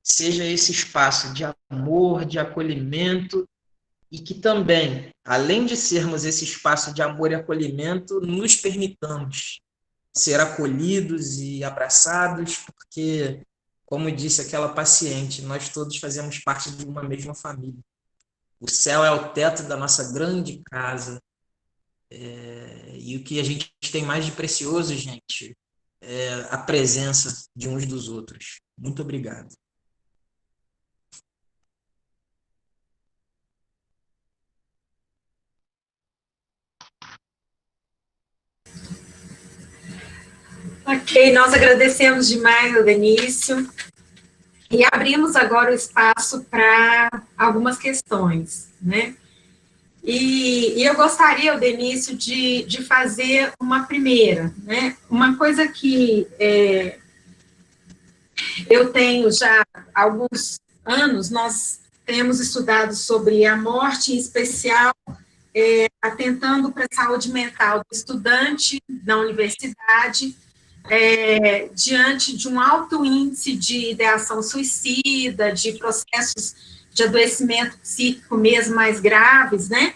seja esse espaço de amor, de acolhimento, e que também, além de sermos esse espaço de amor e acolhimento, nos permitamos ser acolhidos e abraçados, porque, como disse aquela paciente, nós todos fazemos parte de uma mesma família. O céu é o teto da nossa grande casa, e o que a gente tem mais de precioso, gente, é a presença de uns dos outros. Muito obrigado. Ok, nós agradecemos demais ao Denício. E abrimos agora o espaço para algumas questões, né? E eu gostaria, Denício, de fazer uma primeira, né? Uma coisa que eu tenho já há alguns anos, nós temos estudado sobre a morte, em especial, atentando para a saúde mental do estudante na universidade, diante de um alto índice de ideação suicida, de processos de adoecimento psíquico mesmo mais graves, né?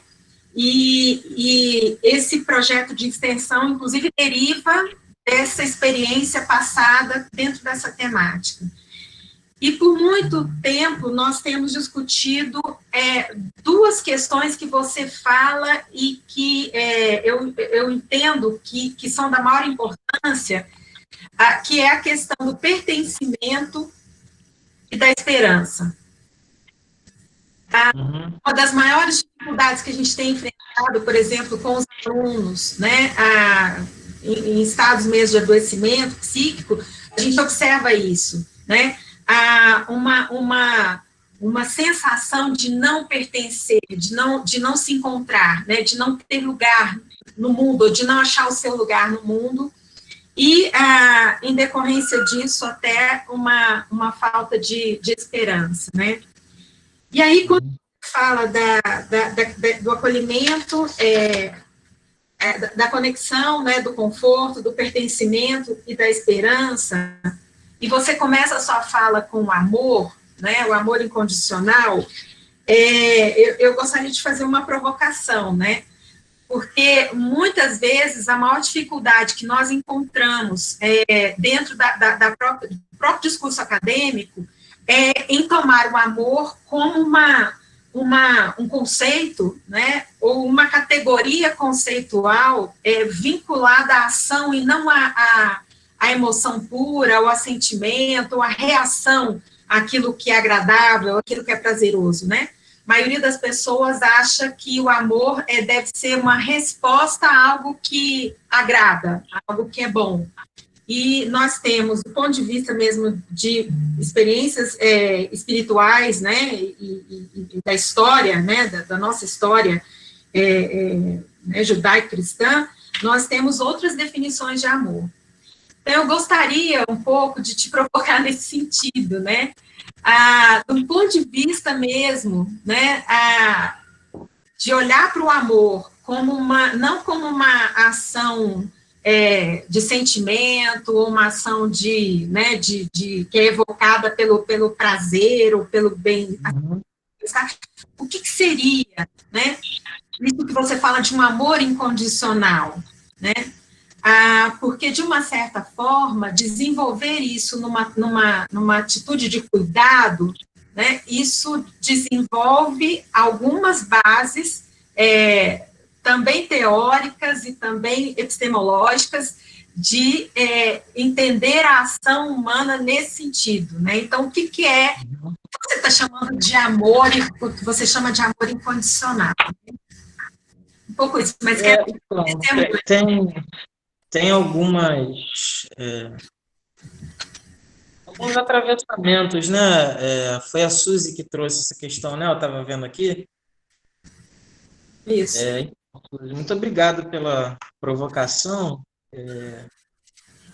E esse projeto de extensão, inclusive, deriva dessa experiência passada dentro dessa temática. E por muito tempo nós temos discutido duas questões que você fala e que eu entendo que são da maior importância, que é a questão do pertencimento e da esperança. Uma das maiores dificuldades que a gente tem enfrentado, por exemplo, com os alunos, né, em estados mesmo de adoecimento psíquico, a gente observa isso, né, uma sensação de não pertencer, de não se encontrar, né, de não ter lugar no mundo, ou de não achar o seu lugar no mundo, e, em decorrência disso, até uma falta de esperança, né. E aí, quando fala do acolhimento, da conexão, né, do conforto, do pertencimento e da esperança, e você começa a sua fala com o amor, né, o amor incondicional, eu gostaria de fazer uma provocação, né, porque muitas vezes a maior dificuldade que nós encontramos dentro do próprio discurso acadêmico em tomar o amor como um conceito, né, ou uma categoria conceitual vinculada à ação e não à emoção pura, ao assentimento, ou à reação àquilo que é agradável, àquilo que é prazeroso, né? A maioria das pessoas acha que o amor deve ser uma resposta a algo que agrada, a algo que é bom. E nós temos, do ponto de vista mesmo de experiências espirituais, né, e da história, né, da nossa história né, judaico-cristã, nós temos outras definições de amor. Então, eu gostaria um pouco de te provocar nesse sentido, né, do ponto de vista mesmo, né, de olhar para o amor como não como uma ação de sentimento, ou uma ação né, que é evocada pelo prazer, ou pelo bem. O que seria, né, isso que você fala de um amor incondicional, né? Porque, de uma certa forma, desenvolver isso numa atitude de cuidado, né, isso desenvolve algumas bases também teóricas e também epistemológicas de entender a ação humana nesse sentido, né? Então, o que você está chamando de amor, e o que você chama de amor incondicional? Um pouco isso, mas tem alguns atravessamentos, né? Foi a Suzy que trouxe essa questão, né? Eu estava vendo aqui. Isso. Muito obrigado pela provocação.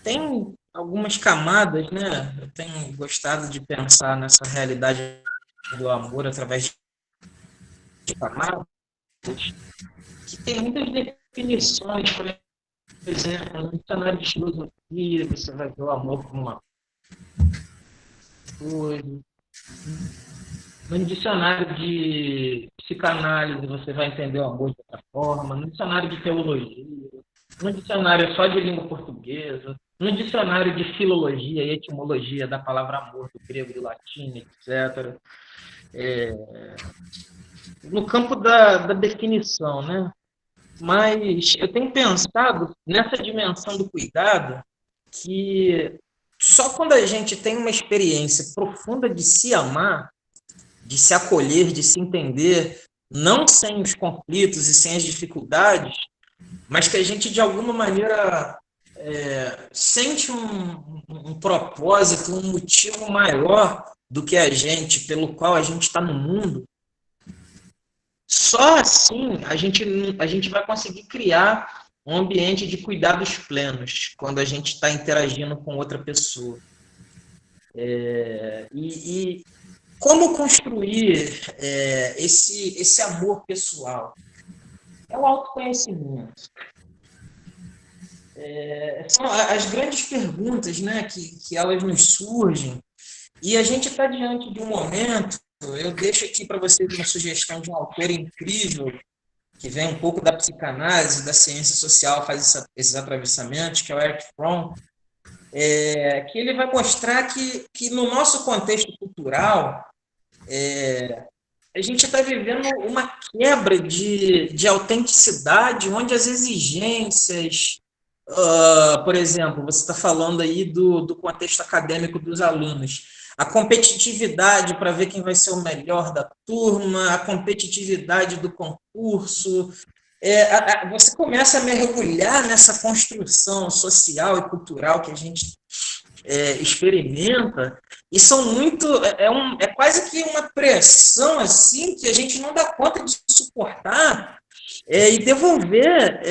Tem algumas camadas, né? Eu tenho gostado de pensar nessa realidade do amor através de camadas, que tem muitas definições. Por exemplo, no dicionário de filosofia, você vai ver o amor como uma coisa. No dicionário de psicanálise, você vai entender o amor de outra forma. No dicionário de teologia, no dicionário só de língua portuguesa, no dicionário de filologia e etimologia da palavra amor, do grego, do latim, etc. No campo da definição, né? Mas eu tenho pensado nessa dimensão do cuidado que só quando a gente tem uma experiência profunda de se amar, de se acolher, de se entender, não sem os conflitos e sem as dificuldades, mas que a gente, de alguma maneira, sente um propósito, um motivo maior do que a gente, pelo qual a gente está no mundo, só assim a gente vai conseguir criar um ambiente de cuidados plenos quando a gente está interagindo com outra pessoa. E como construir esse amor pessoal? É o autoconhecimento. São as grandes perguntas, né, que elas nos surgem, e a gente está diante de um momento. Eu deixo aqui para vocês uma sugestão de um autor incrível, que vem um pouco da psicanálise, da ciência social, faz esses atravessamentos, que é o Erich Fromm, que ele vai mostrar que no nosso contexto cultural, a gente está vivendo uma quebra de autenticidade, onde as exigências, por exemplo, você está falando aí do contexto acadêmico dos alunos, a competitividade para ver quem vai ser o melhor da turma, a competitividade do concurso, você começa a mergulhar nessa construção social e cultural que a gente experimenta, e são muito, é quase que uma pressão assim que a gente não dá conta de suportar, e devolver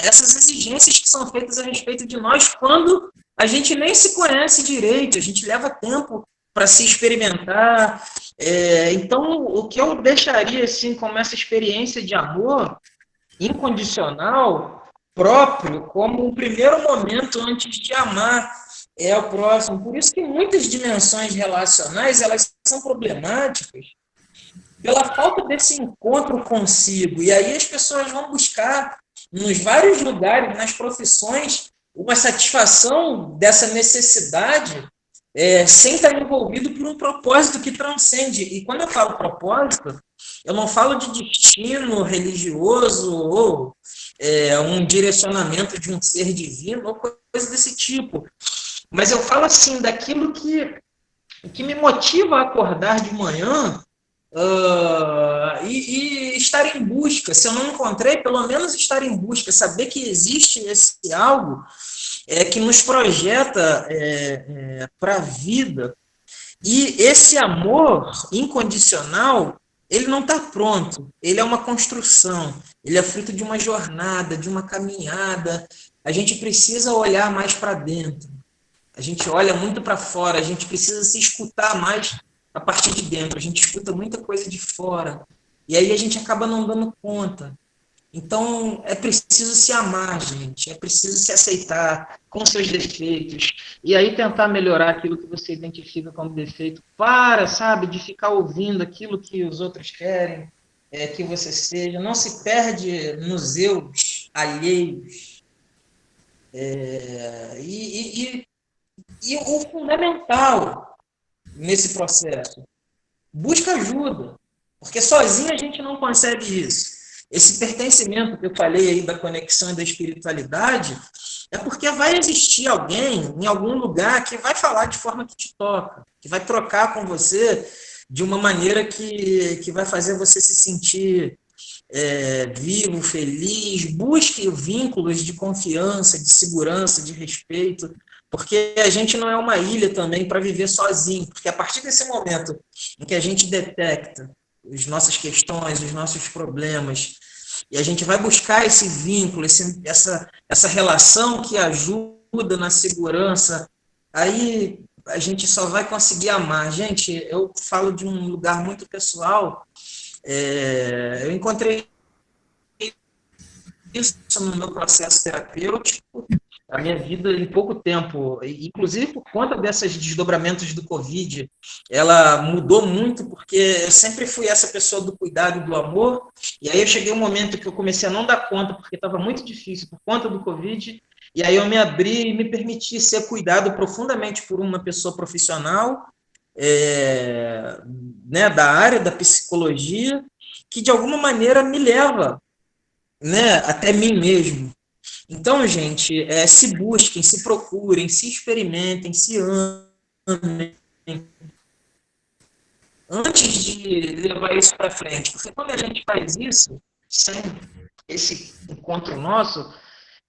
essas exigências que são feitas a respeito de nós quando a gente nem se conhece direito, a gente leva tempo para se experimentar. Então, o que eu deixaria assim como essa experiência de amor incondicional próprio, como um primeiro momento antes de amar o próximo. Por isso que muitas dimensões relacionais elas são problemáticas pela falta desse encontro consigo. E aí as pessoas vão buscar nos vários lugares, nas profissões, uma satisfação dessa necessidade sem estar envolvido por um propósito que transcende. E quando eu falo propósito, eu não falo de destino religioso ou um direcionamento de um ser divino ou coisa desse tipo. Mas eu falo assim, daquilo que me motiva a acordar de manhã e estar em busca. Se eu não encontrei, pelo menos estar em busca, saber que existe esse algo que nos projeta para a vida. E esse amor incondicional, ele não está pronto, ele é uma construção, ele é fruto de uma jornada, de uma caminhada. A gente precisa olhar mais para dentro, a gente olha muito para fora, a gente precisa se escutar mais a partir de dentro, a gente escuta muita coisa de fora, e aí a gente acaba não dando conta. Então, é preciso se amar, gente, é preciso se aceitar com seus defeitos, e aí tentar melhorar aquilo que você identifica como defeito. Sabe, de ficar ouvindo aquilo que os outros querem que você seja, não se perde nos eus alheios. E o fundamental nesse processo, busca ajuda, porque sozinho a gente não consegue isso. Esse pertencimento que eu falei aí da conexão e da espiritualidade é porque vai existir alguém em algum lugar que vai falar de forma que te toca, que vai trocar com você de uma maneira que vai fazer você se sentir vivo, feliz. Busque vínculos de confiança, de segurança, de respeito, porque a gente não é uma ilha também para viver sozinho, porque a partir desse momento em que a gente detecta as nossas questões, os nossos problemas, e a gente vai buscar esse vínculo, essa relação que ajuda na segurança, aí a gente só vai conseguir amar. Gente, eu falo de um lugar muito pessoal, eu encontrei isso no meu processo terapêutico, a minha vida em pouco tempo, inclusive por conta desses desdobramentos do Covid, ela mudou muito, porque eu sempre fui essa pessoa do cuidado e do amor, e aí eu cheguei um momento que eu comecei a não dar conta, porque estava muito difícil por conta do Covid, e aí eu me abri e me permiti ser cuidado profundamente por uma pessoa profissional, né, da área da psicologia, que de alguma maneira me leva, né, até mim mesmo. Então, gente, se busquem, se procurem, se experimentem, se amem, antes de levar isso para frente. Porque quando a gente faz isso, sem esse encontro nosso,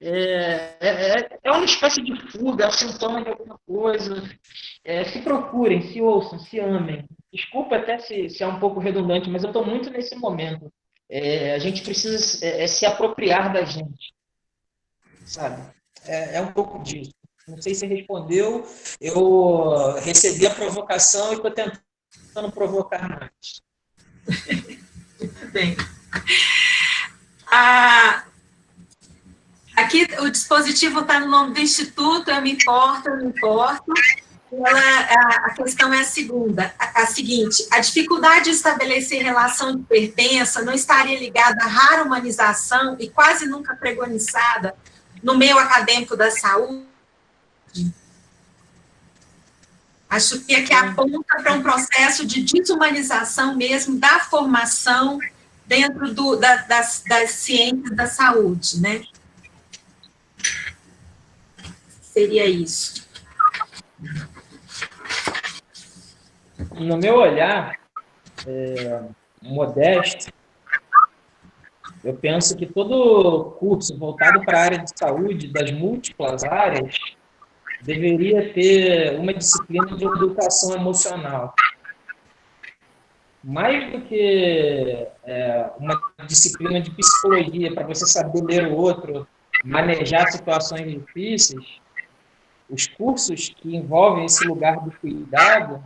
é uma espécie de fuga, é um sintoma de alguma coisa. Se procurem, se ouçam, se amem. Desculpa até se é um pouco redundante, mas eu estou muito nesse momento. A gente precisa se apropriar da gente, sabe? É um pouco disso. Não sei se respondeu. Eu recebi a provocação e estou tentando provocar mais. Bem. Aqui o dispositivo está no nome do Instituto, eu me importo. A questão é a seguinte: a dificuldade de estabelecer relação de pertença não estaria ligada à rara humanização e quase nunca pregonizada no meio acadêmico da saúde? Acho que aqui aponta para um processo de desumanização mesmo da formação dentro das ciências da saúde, né? Seria isso. No meu olhar modesto, eu penso que todo curso voltado para a área de saúde, das múltiplas áreas, deveria ter uma disciplina de educação emocional. Mais do que uma disciplina de psicologia, para você saber ler o outro, manejar situações difíceis, os cursos que envolvem esse lugar do cuidado,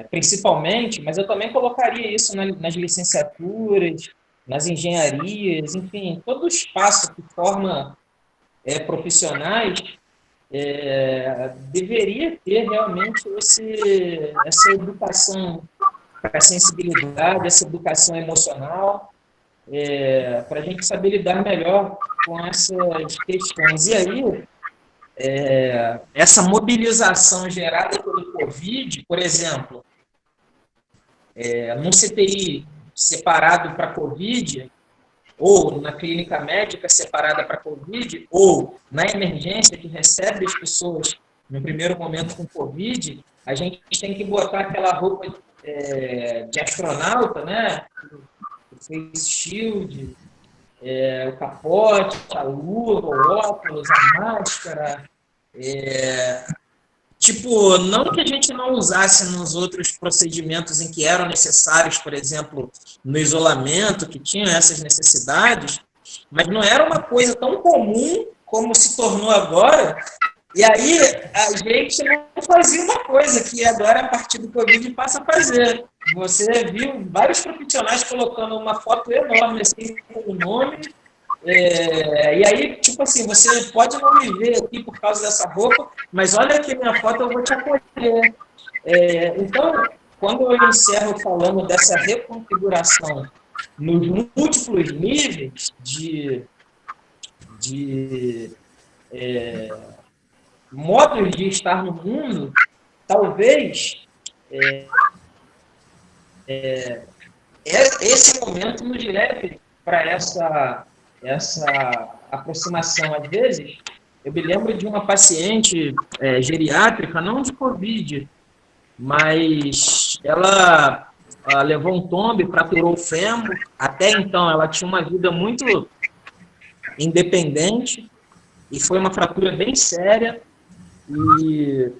principalmente, mas eu também colocaria isso nas licenciaturas, nas engenharias, enfim, todo o espaço que forma profissionais deveria ter realmente essa educação para a sensibilidade, essa educação emocional, para a gente saber lidar melhor com essas questões. E aí, essa mobilização gerada pelo Covid, por exemplo, num CTI separado para Covid, ou na clínica médica separada para Covid, ou na emergência que recebe as pessoas no primeiro momento com Covid, a gente tem que botar aquela roupa de astronauta, né? O face shield, o capote, a luva, o óculos, a máscara. Não que a gente não usasse nos outros procedimentos em que eram necessários, por exemplo, no isolamento, que tinham essas necessidades, mas não era uma coisa tão comum como se tornou agora. E aí a gente não fazia uma coisa que agora, a partir do Covid, passa a fazer. Você viu vários profissionais colocando uma foto enorme, assim, com o nome. E aí, você pode não me ver aqui por causa dessa roupa, mas olha aqui minha foto, eu vou te acolher. Então, quando eu encerro falando dessa reconfiguração nos múltiplos níveis de modos de estar no mundo, talvez esse momento nos leve para essa aproximação. Às vezes, eu me lembro de uma paciente geriátrica, não de Covid, mas ela levou um tombo, fraturou o fêmur. Até então, ela tinha uma vida muito independente e foi uma fratura bem séria e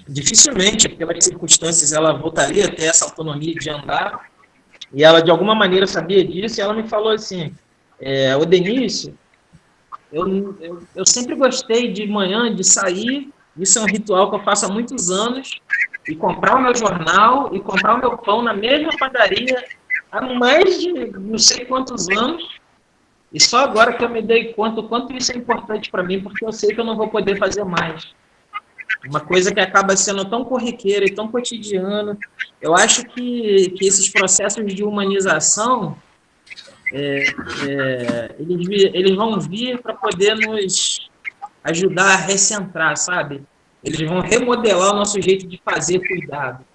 dificilmente, pelas circunstâncias, ela voltaria a ter essa autonomia de andar. E ela, de alguma maneira, sabia disso e ela me falou assim: ô Denício, eu sempre gostei de manhã, de sair, isso é um ritual que eu faço há muitos anos, e comprar o meu jornal e comprar o meu pão na mesma padaria há mais de não sei quantos anos, e só agora que eu me dei conta o quanto isso é importante para mim, porque eu sei que eu não vou poder fazer mais. Uma coisa que acaba sendo tão corriqueira e tão cotidiana. Eu acho que esses processos de humanização eles vão vir para poder nos ajudar a recentrar, sabe? Eles vão remodelar o nosso jeito de fazer cuidado.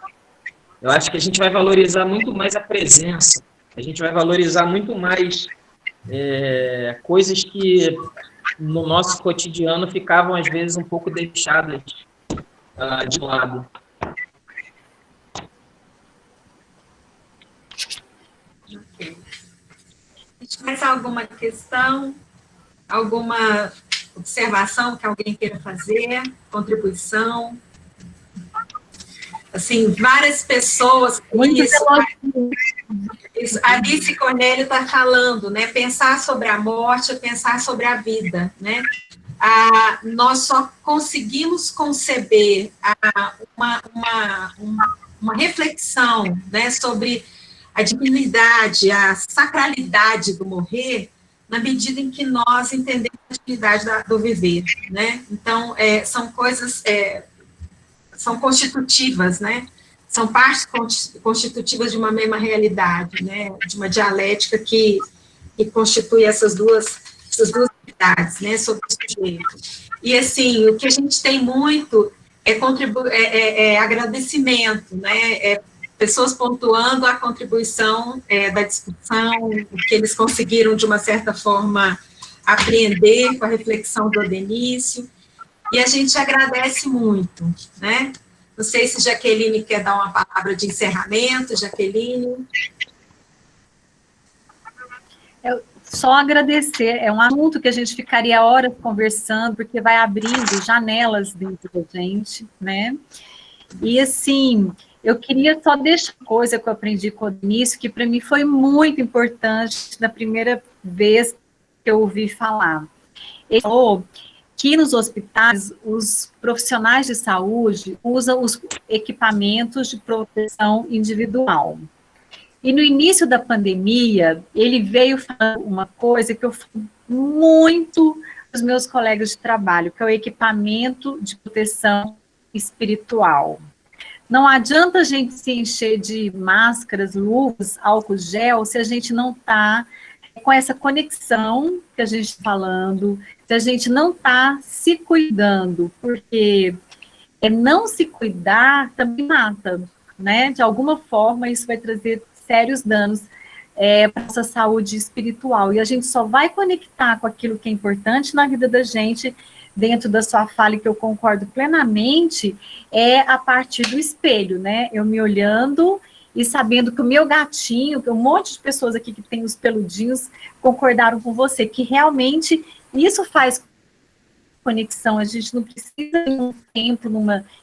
Eu acho que a gente vai valorizar muito mais a presença, a gente vai valorizar muito mais coisas que no nosso cotidiano ficavam, às vezes, um pouco deixadas de lado. Mais alguma questão? Alguma observação que alguém queira fazer? Contribuição? Assim, várias pessoas... Isso, a Alice Cornélio está falando, né? Pensar sobre a morte é pensar sobre a vida, né? Nós só conseguimos conceber uma reflexão, né, sobre a dignidade, a sacralidade do morrer, na medida em que nós entendemos a dignidade do viver, né? Então, são coisas, são constitutivas, né? São partes constitutivas de uma mesma realidade, né? De uma dialética que constitui essas duas realidades, né? Sobre o sujeito. E, assim, o que a gente tem muito é agradecimento, né? Pessoas pontuando a contribuição da discussão, o que eles conseguiram, de uma certa forma, apreender com a reflexão do Odenício, e a gente agradece muito, né? Não sei se Jaqueline quer dar uma palavra de encerramento. Jaqueline? Só agradecer, é um assunto que a gente ficaria horas conversando, porque vai abrindo janelas dentro da gente, né? E, assim, eu queria só deixar uma coisa que eu aprendi com o Odenício, que para mim foi muito importante na primeira vez que eu ouvi falar. Ele falou que nos hospitais, os profissionais de saúde usam os equipamentos de proteção individual. E no início da pandemia, ele veio falando uma coisa que eu falo muito dos meus colegas de trabalho, que é o equipamento de proteção espiritual. Não adianta a gente se encher de máscaras, luvas, álcool gel, se a gente não está com essa conexão que a gente está falando, se a gente não está se cuidando, porque não se cuidar também mata, né? De alguma forma, isso vai trazer sérios danos para a nossa saúde espiritual. E a gente só vai conectar com aquilo que é importante na vida da gente, dentro da sua fala, que eu concordo plenamente, a partir do espelho, né? Eu me olhando e sabendo que o meu gatinho, que um monte de pessoas aqui que tem os peludinhos, concordaram com você, que realmente isso faz conexão, a gente não precisa de um tempo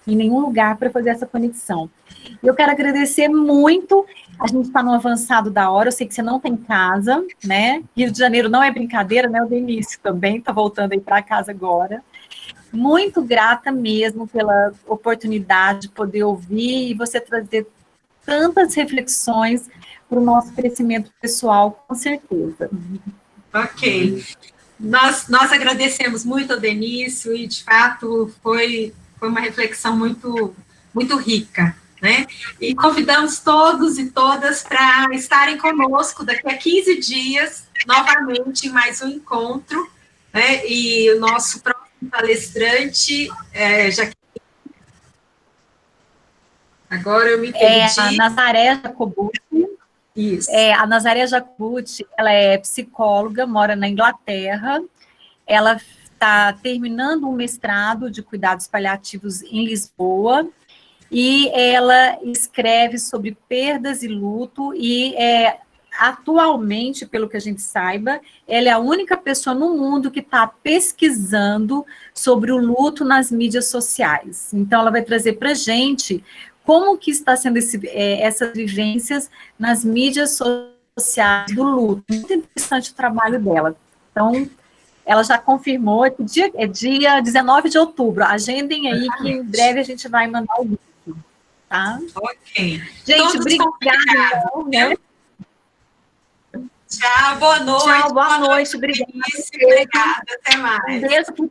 em nenhum lugar para fazer essa conexão. Eu quero agradecer muito, a gente está no avançado da hora, eu sei que você não tem casa, né? Rio de Janeiro não é brincadeira, né? O Odenício também está voltando aí para casa agora. Muito grata mesmo pela oportunidade de poder ouvir e você trazer tantas reflexões para o nosso crescimento pessoal, com certeza. Ok. Nós agradecemos muito ao Odenício e, de fato, foi uma reflexão muito, muito rica, né? E convidamos todos e todas para estarem conosco daqui a 15 dias, novamente, em mais um encontro, né? E o nosso próximo palestrante, agora eu me perdi. A Nazaré Jacobucci. Isso. A Nazaré Jacobucci, ela é psicóloga, mora na Inglaterra, ela está terminando um mestrado de cuidados paliativos em Lisboa, e ela escreve sobre perdas e luto, e atualmente, pelo que a gente saiba, ela é a única pessoa no mundo que está pesquisando sobre o luto nas mídias sociais. Então, ela vai trazer para a gente como que está sendo essas vivências nas mídias sociais do luto. Muito interessante o trabalho dela. Então, ela já confirmou, é dia 19 de outubro. Agendem aí que em breve a gente vai mandar o link, tá? Ok. Gente, todos obrigada. Né? Tchau, boa noite. Tchau, boa noite. Obrigada. Obrigada, até mais. Um beijo.